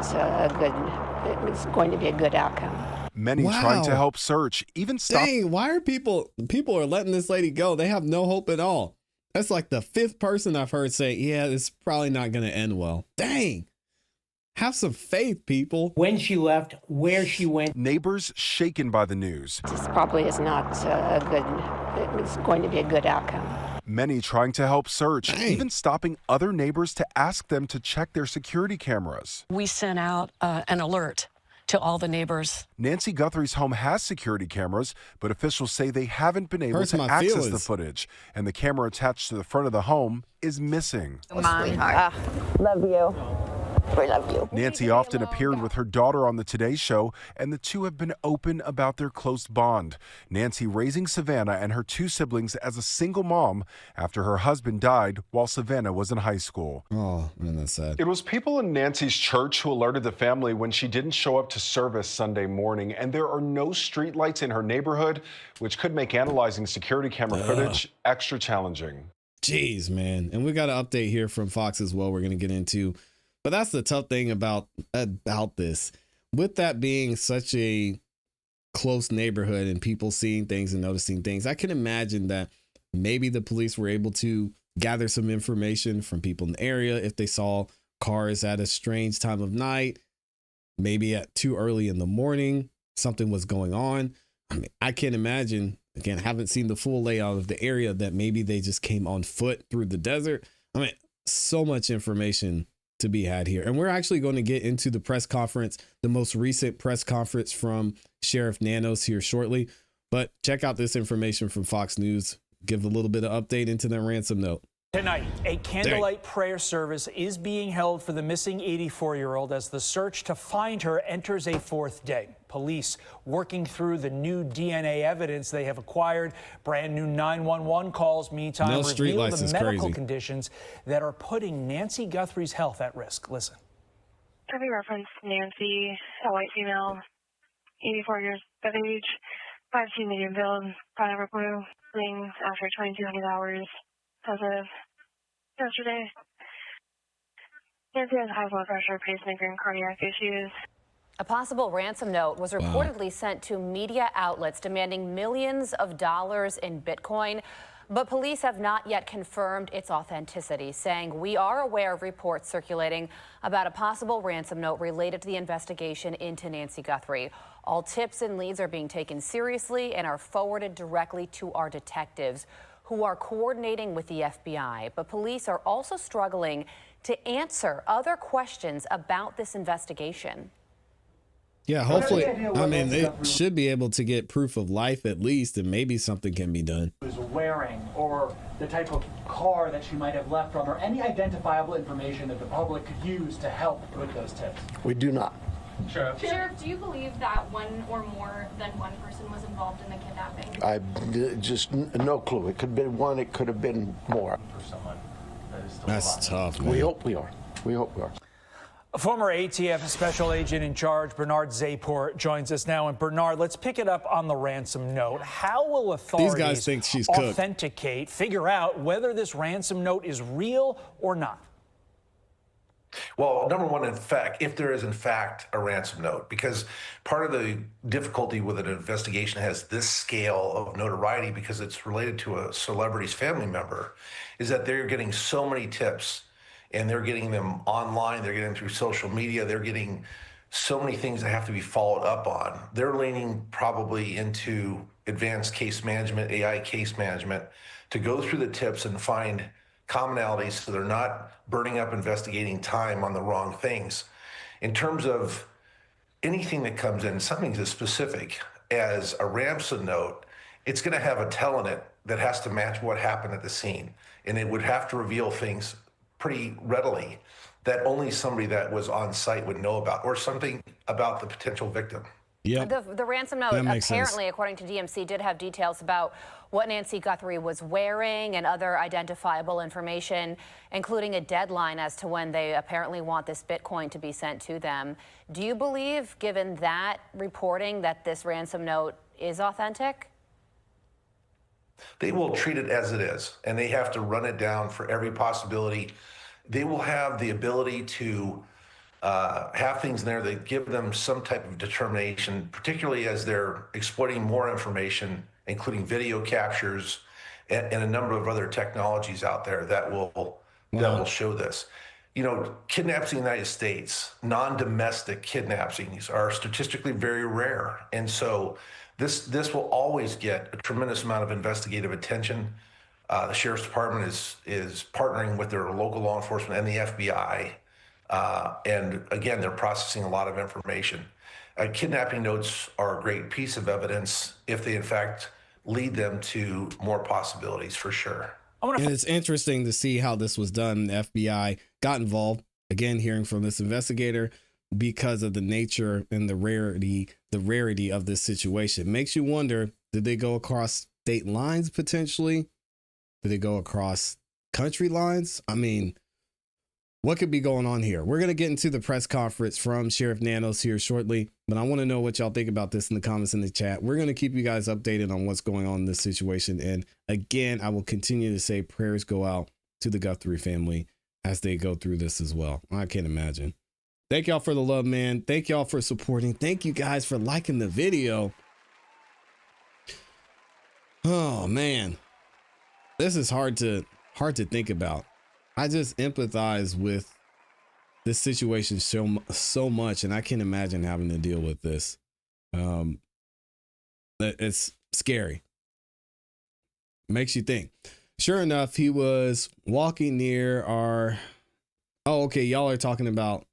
S27: it's going to be a good outcome.
S23: Many trying to help search, even stop.
S1: Dang, why are people are letting this lady go? They have no hope at all. That's like the fifth person I've heard say, yeah, it's probably not going to end well. Dang. Have some faith, people.
S26: When she left, where she went.
S23: Neighbors shaken by the news.
S27: This probably is not it's going to be a good outcome.
S23: Many trying to help search, even stopping other neighbors to ask them to check their security cameras.
S28: We sent out an alert to all the neighbors.
S23: Nancy Guthrie's home has security cameras, but officials say they haven't been able to access the footage, and the camera attached to the front of the home is missing.
S27: Mom, love you. We love you.
S23: Nancy often appeared with her daughter on the Today Show, and the two have been open about their close bond. Nancy raising Savannah and her two siblings as a single mom after her husband died while Savannah was in high school.
S1: Oh, man, that's sad.
S23: It was people in Nancy's church who alerted the family when she didn't show up to service Sunday morning, and there are no streetlights in her neighborhood, which could make analyzing security camera footage extra challenging.
S1: Jeez, man. And we got an update here from Fox as well we're going to get into. But that's the tough thing about this. With that being such a close neighborhood and people seeing things and noticing things, I can imagine that maybe the police were able to gather some information from people in the area if they saw cars at a strange time of night, maybe at too early in the morning, something was going on. I mean, I can't imagine, again, haven't seen the full layout of the area, that maybe they just came on foot through the desert. I mean, so much information to be had here. And we're actually going to get into the press conference, the most recent press conference from Sheriff Nanos here shortly. But check out this information from Fox News. Give a little bit of update into the ransom note.
S2: Tonight, a candlelight prayer service is being held for the missing 84-year-old as the search to find her enters a fourth day. Police working through the new DNA evidence they have acquired. Brand new 911 calls, meantime, reveal the medical conditions that are putting Nancy Guthrie's health at risk. Listen.
S25: Have you referenced Nancy, a white female, 84 years of age, 5'2" medium build, brown over blue, living after 2,200 hours as of yesterday. Nancy has high blood pressure, pacemaker, and cardiac issues.
S4: A possible ransom note was reportedly sent to media outlets demanding millions of dollars in Bitcoin, but police have not yet confirmed its authenticity, saying we are aware of reports circulating about a possible ransom note related to the investigation into Nancy Guthrie. All tips and leads are being taken seriously and are forwarded directly to our detectives, who are coordinating with the FBI. But police are also struggling to answer other questions about this investigation.
S1: Yeah, hopefully, I mean, they should be able to get proof of life at least, and maybe something can be done.
S6: Was wearing, or the type of car that she might have left from, or any identifiable information that the public could use to help with those tips.
S14: We do not.
S6: Sheriff,
S7: do you believe that one or more than one person was involved in the kidnapping?
S14: I just no clue. It could have been one. It could have been more.
S6: For someone that is still
S1: That's tough, man.
S14: We hope we are. We hope we are.
S2: Former ATF Special Agent in Charge Bernard Zapor joins us now. And Bernard, let's pick it up on the ransom note. How will authorities
S1: These guys think she's cooked.
S2: authenticate, figure out whether this ransom note is real or not?
S8: Well, number one, in fact, if there is in fact a ransom note, because part of the difficulty with an investigation has this scale of notoriety because it's related to a celebrity's family member, is that they're getting so many tips. And they're getting them online, they're getting them through social media, they're getting so many things that have to be followed up on. They're leaning probably into advanced case management, AI case management, to go through the tips and find commonalities so they're not burning up investigating time on the wrong things. In terms of anything that comes in, something as specific as a ransom note, it's going to have a tell in it that has to match what happened at the scene. And it would have to reveal things pretty readily that only somebody that was on site would know about, or something about the potential victim.
S1: Yeah.
S4: The ransom note apparently, according to DMC, did have details about what Nancy Guthrie was wearing and other identifiable information, including a deadline as to when they apparently want this Bitcoin to be sent to them. Do you believe, given that reporting, that this ransom note is authentic?
S8: They will treat it as it is, and they have to run it down for every possibility. They will have the ability to have things in there that give them some type of determination, particularly as they're exploiting more information, including video captures and a number of other technologies out there that will show this. You know, kidnaps in the United States, non-domestic kidnappings are statistically very rare, and so this will always get a tremendous amount of investigative attention. The Sheriff's Department is partnering with their local law enforcement and the FBI. And again, they're processing a lot of information. Kidnapping notes are a great piece of evidence if they in fact lead them to more possibilities, for sure.
S1: And it's interesting to see how this was done. The FBI got involved, again, hearing from this investigator, because of the nature and the rarity of this situation. Makes you wonder, did they go across state lines potentially? Did they go across country lines? I mean, what could be going on here? We're going to get into the press conference from Sheriff Nanos here shortly, but I want to know what y'all think about this in the comments in the chat. We're going to keep you guys updated on what's going on in this situation. And again, I will continue to say prayers go out to the Guthrie family as they go through this as well. I can't imagine. Thank y'all for the love, man. Thank y'all for supporting. Thank you guys for liking the video. Oh man, this is hard to think about. I just empathize with this situation so much, and I can't imagine having to deal with this. It's scary. Makes you think. Sure enough, he was walking near our Oh, okay. Y'all are talking about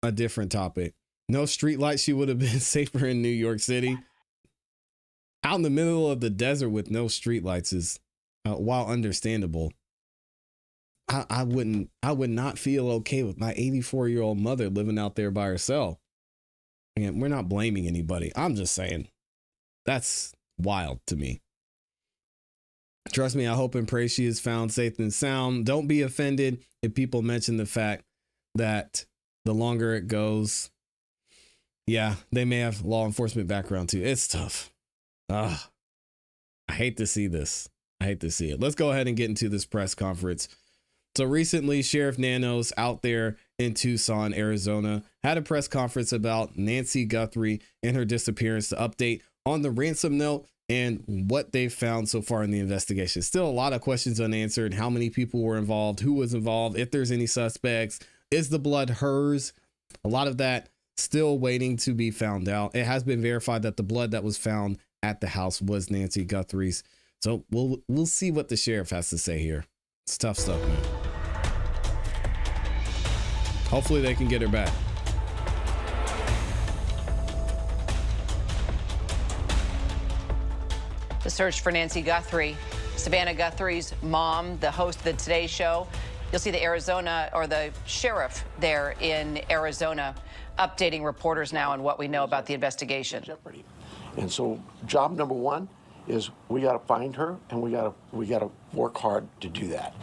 S1: a different topic. No street lights. She would have been safer in New York City. Out in the middle of the desert with no street lights is, while understandable, I would not feel okay with my 84-year-old mother living out there by herself. And we're not blaming anybody. I'm just saying that's wild to me. Trust me, I hope and pray she is found safe and sound. Don't be offended if people mention the fact that the longer it goes, yeah, they may have law enforcement background too. It's tough. I hate to see this. I hate to see it. Let's go ahead and get into this press conference. So recently, Sheriff Nanos out there in Tucson, Arizona, had a press conference about Nancy Guthrie and her disappearance to update on the ransom note and what they've found so far in the investigation. Still a lot of questions unanswered. How many people were involved? Who was involved? If there's any suspects? Is the blood hers? A lot of that still waiting to be found out. It has been verified that the blood that was found at the house was Nancy Guthrie's. So we'll see what the sheriff has to say here. It's tough stuff, man. Hopefully they can get her back.
S5: The search for Nancy Guthrie, Savannah Guthrie's mom, the host of the Today Show. You'll see the Arizona, or the sheriff there in Arizona, updating reporters now on what we know about the investigation.
S14: And so job number one is we got to find her, and we got to work hard to do that.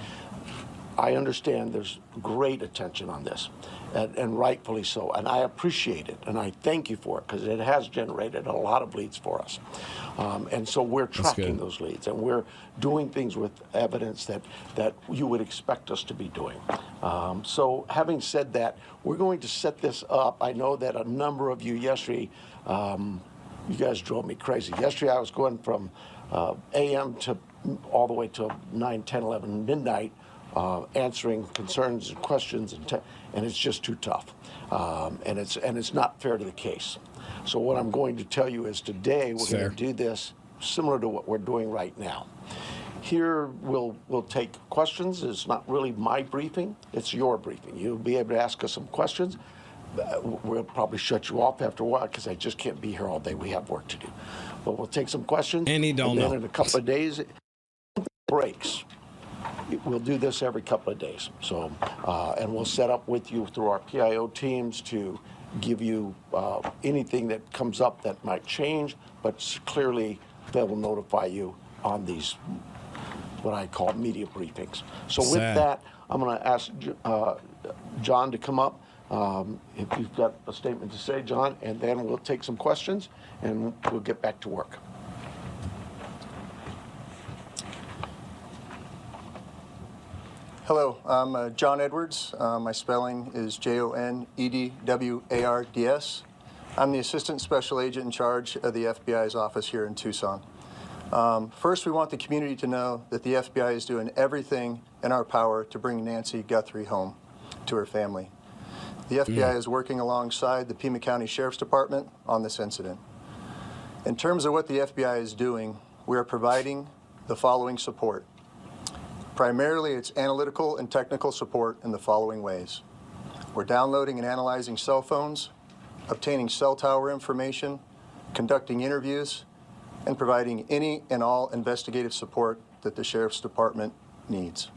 S14: I understand there's great attention on this, and rightfully so, and I appreciate it, and I thank you for it, because it has generated a lot of leads for us. And so we're tracking those leads, and we're doing things with evidence that you would expect us to be doing. So having said that, we're going to set this up. I know that a number of you yesterday, you guys drove me crazy. Yesterday I was going from a.m. to all the way to 9, 10, 11, midnight, answering concerns and questions, and it's just too tough, and it's not fair to the case. So what I'm going to tell you is today we're going to do this similar to what we're doing right now. Here we'll take questions. It's not really my briefing; it's your briefing. You'll be able to ask us some questions. We'll probably shut you off after a while because I just can't be here all day. We have work to do, but we'll take some questions.
S1: And then
S14: in a couple of days, breaks. We'll do this every couple of days. So, and we'll set up with you through our PIO teams to give you anything that comes up that might change, but clearly they will notify you on these, what I call media briefings. So with that, I'm going to ask John to come up. If you've got a statement to say, John, and then we'll take some questions and we'll get back to work.
S9: Hello, I'm John Edwards. My spelling is Jonedwards. I'm the Assistant Special Agent in charge of the FBI's office here in Tucson. First, we want the community to know that the FBI is doing everything in our power to bring Nancy Guthrie home to her family. The FBI is working alongside the Pima County Sheriff's Department on this incident. In terms of what the FBI is doing, we are providing the following support. Primarily, it's analytical and technical support in the following ways. We're downloading and analyzing cell phones, obtaining cell tower information, conducting interviews, and providing any and all investigative support that the Sheriff's Department needs.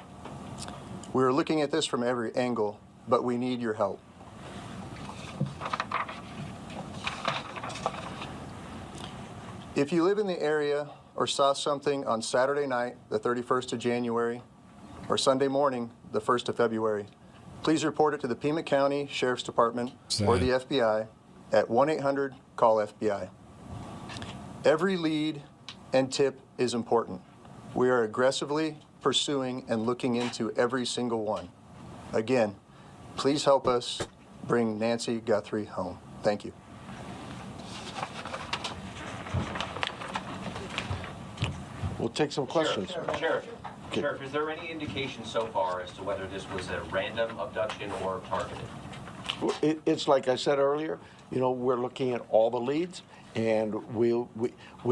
S9: We're looking at this from every angle, but we need your help. If you live in the area or saw something on Saturday night, the 31st of January, or Sunday morning, the 1st of February, please report it to the Pima County Sheriff's Department or the FBI at 1-800-CALL-FBI. Every lead and tip is important. We are aggressively pursuing and looking into every single one. Again, please help us bring Nancy Guthrie home. Thank you.
S14: We'll take some questions.
S24: Sheriff, is there any indication so far as to whether this was a random abduction or targeted?
S14: It's like I said earlier, you know, we're looking at all the leads, and we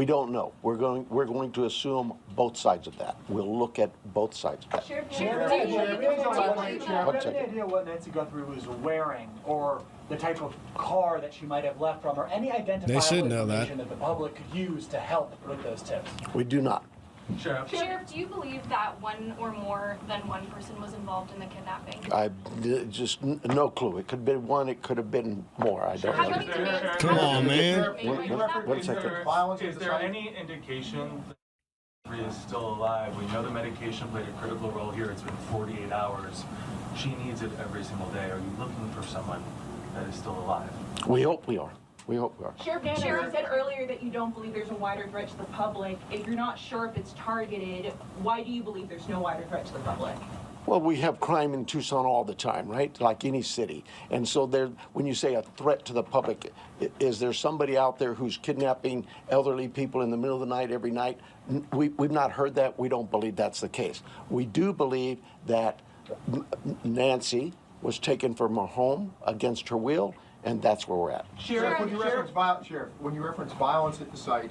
S14: don't know. We're going to assume both sides of that. We'll look at both sides of that.
S6: Do you have any idea what Nancy Guthrie was wearing, or the type of car that she might have left from, or any identifiable information that the public could use to help with those tips?
S14: We do not.
S7: Sheriff, do you believe that one or more than one person was involved in the kidnapping?
S14: I just no clue. It could have been one. It could have been more. I don't know.
S1: Come on, man.
S14: One second.
S10: Is there any indication that she is still alive? We know the medication played a critical role here. It's been 48 hours. She needs it every single day. Are you looking for someone that is still alive?
S14: We hope we are. We hope we are.
S11: Sheriff, you said earlier that you don't believe there's a wider threat to the public. If you're not sure if it's targeted, why do you believe there's no wider threat to the public?
S14: Well, we have crime in Tucson all the time, right? Like any city. And so when you say a threat to the public, is there somebody out there who's kidnapping elderly people in the middle of the night every night? We've not heard that. We don't believe that's the case. We do believe that Nancy was taken from her home against her will, and that's where we're at.
S12: Sheriff, when you reference violence at the site,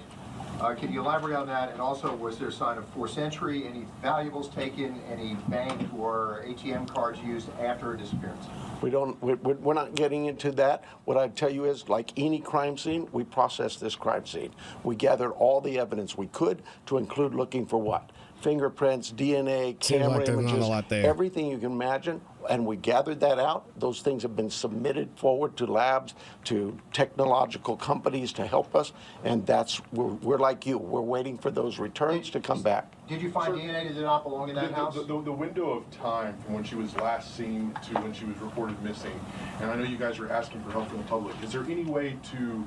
S12: can you elaborate on that? And also, was there a sign of forced entry, any valuables taken, any bank or ATM cards used after her disappearance?
S14: We're not getting into that. What I'd tell you is, like any crime scene, we processed this crime scene. We gathered all the evidence we could, to include looking for what? Fingerprints, DNA, camera images, everything you can imagine, and we gathered that out. Those things have been submitted forward to labs, to technological companies to help us, and we're like you. We're waiting for those returns to come back.
S12: Did you find DNA that did not belong in that house?
S23: The window of time from when she was last seen to when she was reported missing, and I know you guys are asking for help from the public, is there any way to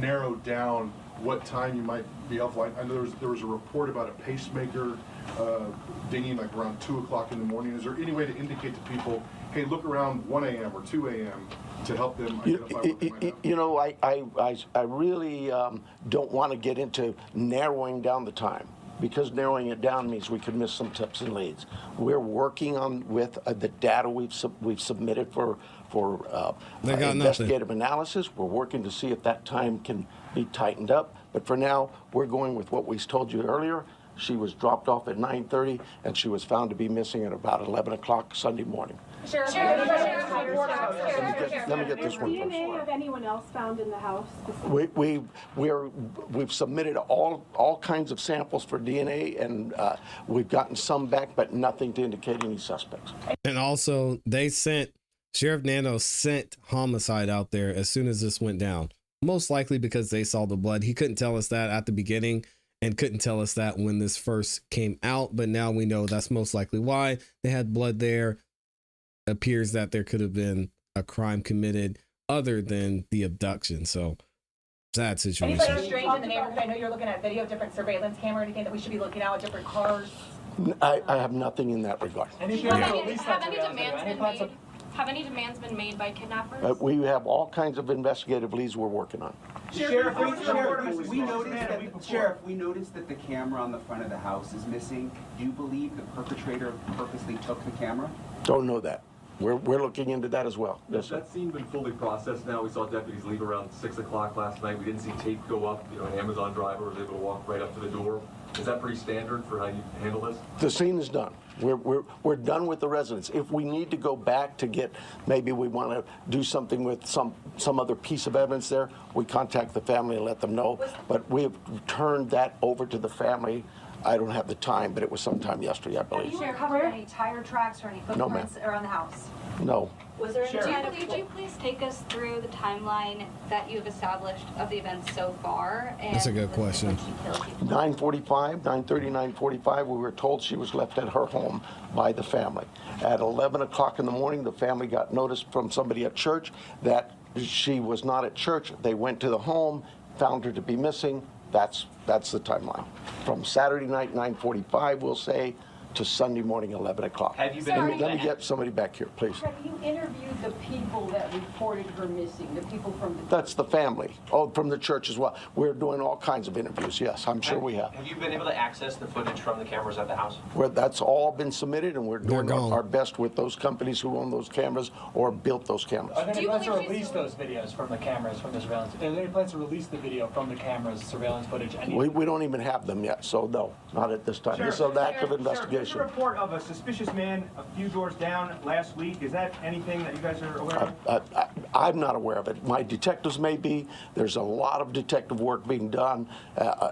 S23: narrow down what time you might be helpful? I know there was a report about a pacemaker dinging like around 2 o'clock in the morning. Is there any way to indicate to people, hey, look around 1 a.m. or 2 a.m. to help them identify what they might have?
S14: You know, I really don't want to get into narrowing down the time, because narrowing it down means we could miss some tips and leads. We're working on with the data we've submitted for investigative analysis. We're working to see if that time can be tightened up. But for now, we're going with what we told you earlier. She was dropped off at 9:30, and she was found to be missing at about 11 o'clock Sunday morning.
S11: Sheriff,
S14: let me get this one first.
S11: DNA of anyone else found in the house?
S14: We've submitted all kinds of samples for DNA, and we've gotten some back, but nothing to indicate any suspects.
S1: And also, Sheriff Nano sent homicide out there as soon as this went down. Most likely because they saw the blood. He couldn't tell us that at the beginning, and couldn't tell us that when this first came out, but now we know that's most likely why. They had blood there. Appears that there could have been a crime committed other than the abduction. So sad situation.
S11: Anybody strange in the neighborhood? I know you're looking at video, different surveillance camera, or anything that we should be looking at, different cars.
S14: I have nothing in that regard.
S7: Have any demands been made by kidnappers?
S14: We have all kinds of investigative leads we're working on.
S13: Sheriff, we noticed that the camera on the front of the house is missing. Do you believe the perpetrator purposely took the camera?
S14: Don't know that. We're looking into that as well.
S10: Has that scene been fully processed now? We saw deputies leave around 6 o'clock last night. We didn't see tape go up. You know, an Amazon driver was able to walk right up to the door. Is that pretty standard for how you handle this?
S14: The scene is done. We're done with the residents. If we need to go back to get, maybe we want to do something with some other piece of evidence there, we contact the family and let them know. But we have turned that over to the family. I don't have the time, but it was sometime yesterday, I believe.
S11: Have you recovered any tire tracks or any footprints around the house?
S14: No.
S11: Was there any
S7: Could you please take us through the timeline that you've established of the events so far? And
S1: that's a good question.
S14: 9:45, 9:30, 9:45, we were told she was left at her home by the family. At 11 o'clock in the morning, the family got notice from somebody at church that she was not at church. They went to the home, found her to be missing. That's the timeline. From Saturday night, 9:45, we'll say, to Sunday morning, 11 o'clock.
S3: Have you been
S14: Let me get somebody back here, please.
S15: Have you interviewed the people that reported her missing, the people from the...
S14: That's the family. Oh, from the church as well. We're doing all kinds of interviews. Yes, I'm sure we have.
S3: Have you been able to access the footage from the cameras at the house?
S14: That's all been submitted, and we're doing our best with those companies who own those cameras or built those cameras.
S6: Are there any plans to release those videos from the cameras, from the surveillance? Are there any plans to release the video from the cameras, surveillance footage?
S14: We don't even have them yet, so no, not at this time. This is an active investigation.
S16: There's a report of a suspicious man a few doors down last week. Is that anything that you guys are aware of?
S14: I'm not aware of it. My detectives may be. There's a lot of detective work being done,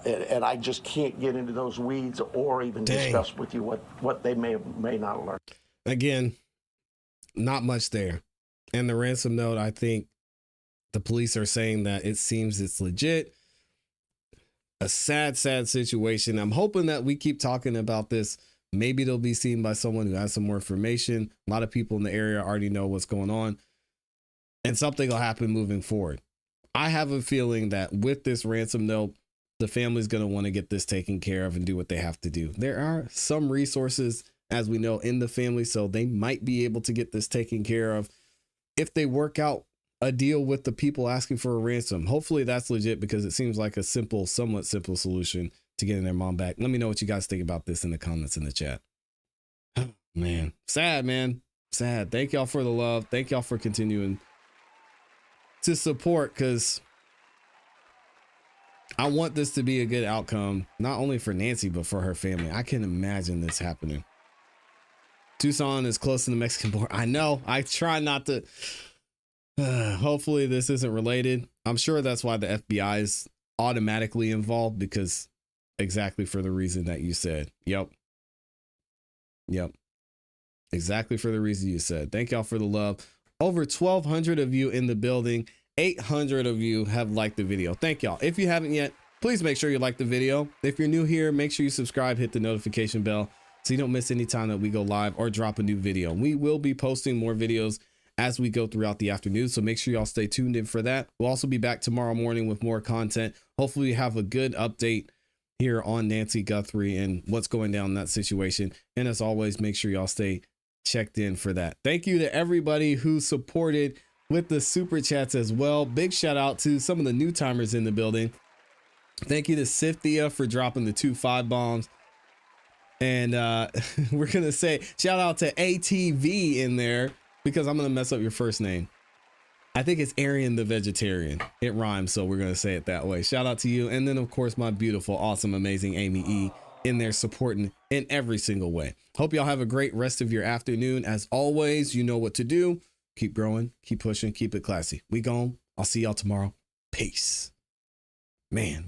S14: and I just can't get into those weeds or even discuss with you what they may not learn.
S1: Again, not much there. And the ransom note, I think the police are saying that it seems it's legit. A sad, sad situation. I'm hoping that we keep talking about this. Maybe it'll be seen by someone who has some more information. A lot of people in the area already know what's going on, and something will happen moving forward. I have a feeling that with this ransom note, the family's going to want to get this taken care of and do what they have to do. There are some resources, as we know, in the family, so they might be able to get this taken care of if they work out a deal with the people asking for a ransom. Hopefully that's legit, because it seems like a simple, somewhat simple solution to getting their mom back. Let me know what you guys think about this in the comments in the chat. Man, sad, man. Sad. Thank y'all for the love. Thank y'all for continuing to support, because I want this to be a good outcome, not only for Nancy, but for her family. I can imagine this happening. Tucson is close to the Mexican border. I know. I try not to. Hopefully this isn't related. I'm sure that's why the FBI is automatically involved, because exactly for the reason that you said. Yep. Exactly for the reason you said. Thank y'all for the love. Over 1,200 of you in the building. 800 of you have liked the video. Thank y'all. If you haven't yet, please make sure you like the video. If you're new here, make sure you subscribe, hit the notification bell so you don't miss any time that we go live or drop a new video. We will be posting more videos as we go throughout the afternoon, so make sure y'all stay tuned in for that. We'll also be back tomorrow morning with more content. Hopefully we have a good update here on Nancy Guthrie and what's going down in that situation. And as always, make sure y'all stay checked in for that. Thank you to everybody who supported with the super chats as well. Big shout out to some of the new timers in the building. Thank you to Sifthia for dropping the 2 5 bombs. And we're going to say shout out to ATV in there, because I'm going to mess up your first name. I think it's Arian the Vegetarian. It rhymes, so we're going to say it that way. Shout out to you. And then, of course, my beautiful, awesome, amazing Amy E in there supporting in every single way. Hope y'all have a great rest of your afternoon. As always, you know what to do. Keep growing, keep pushing, keep it classy. We gone. I'll see y'all tomorrow. Peace. Man.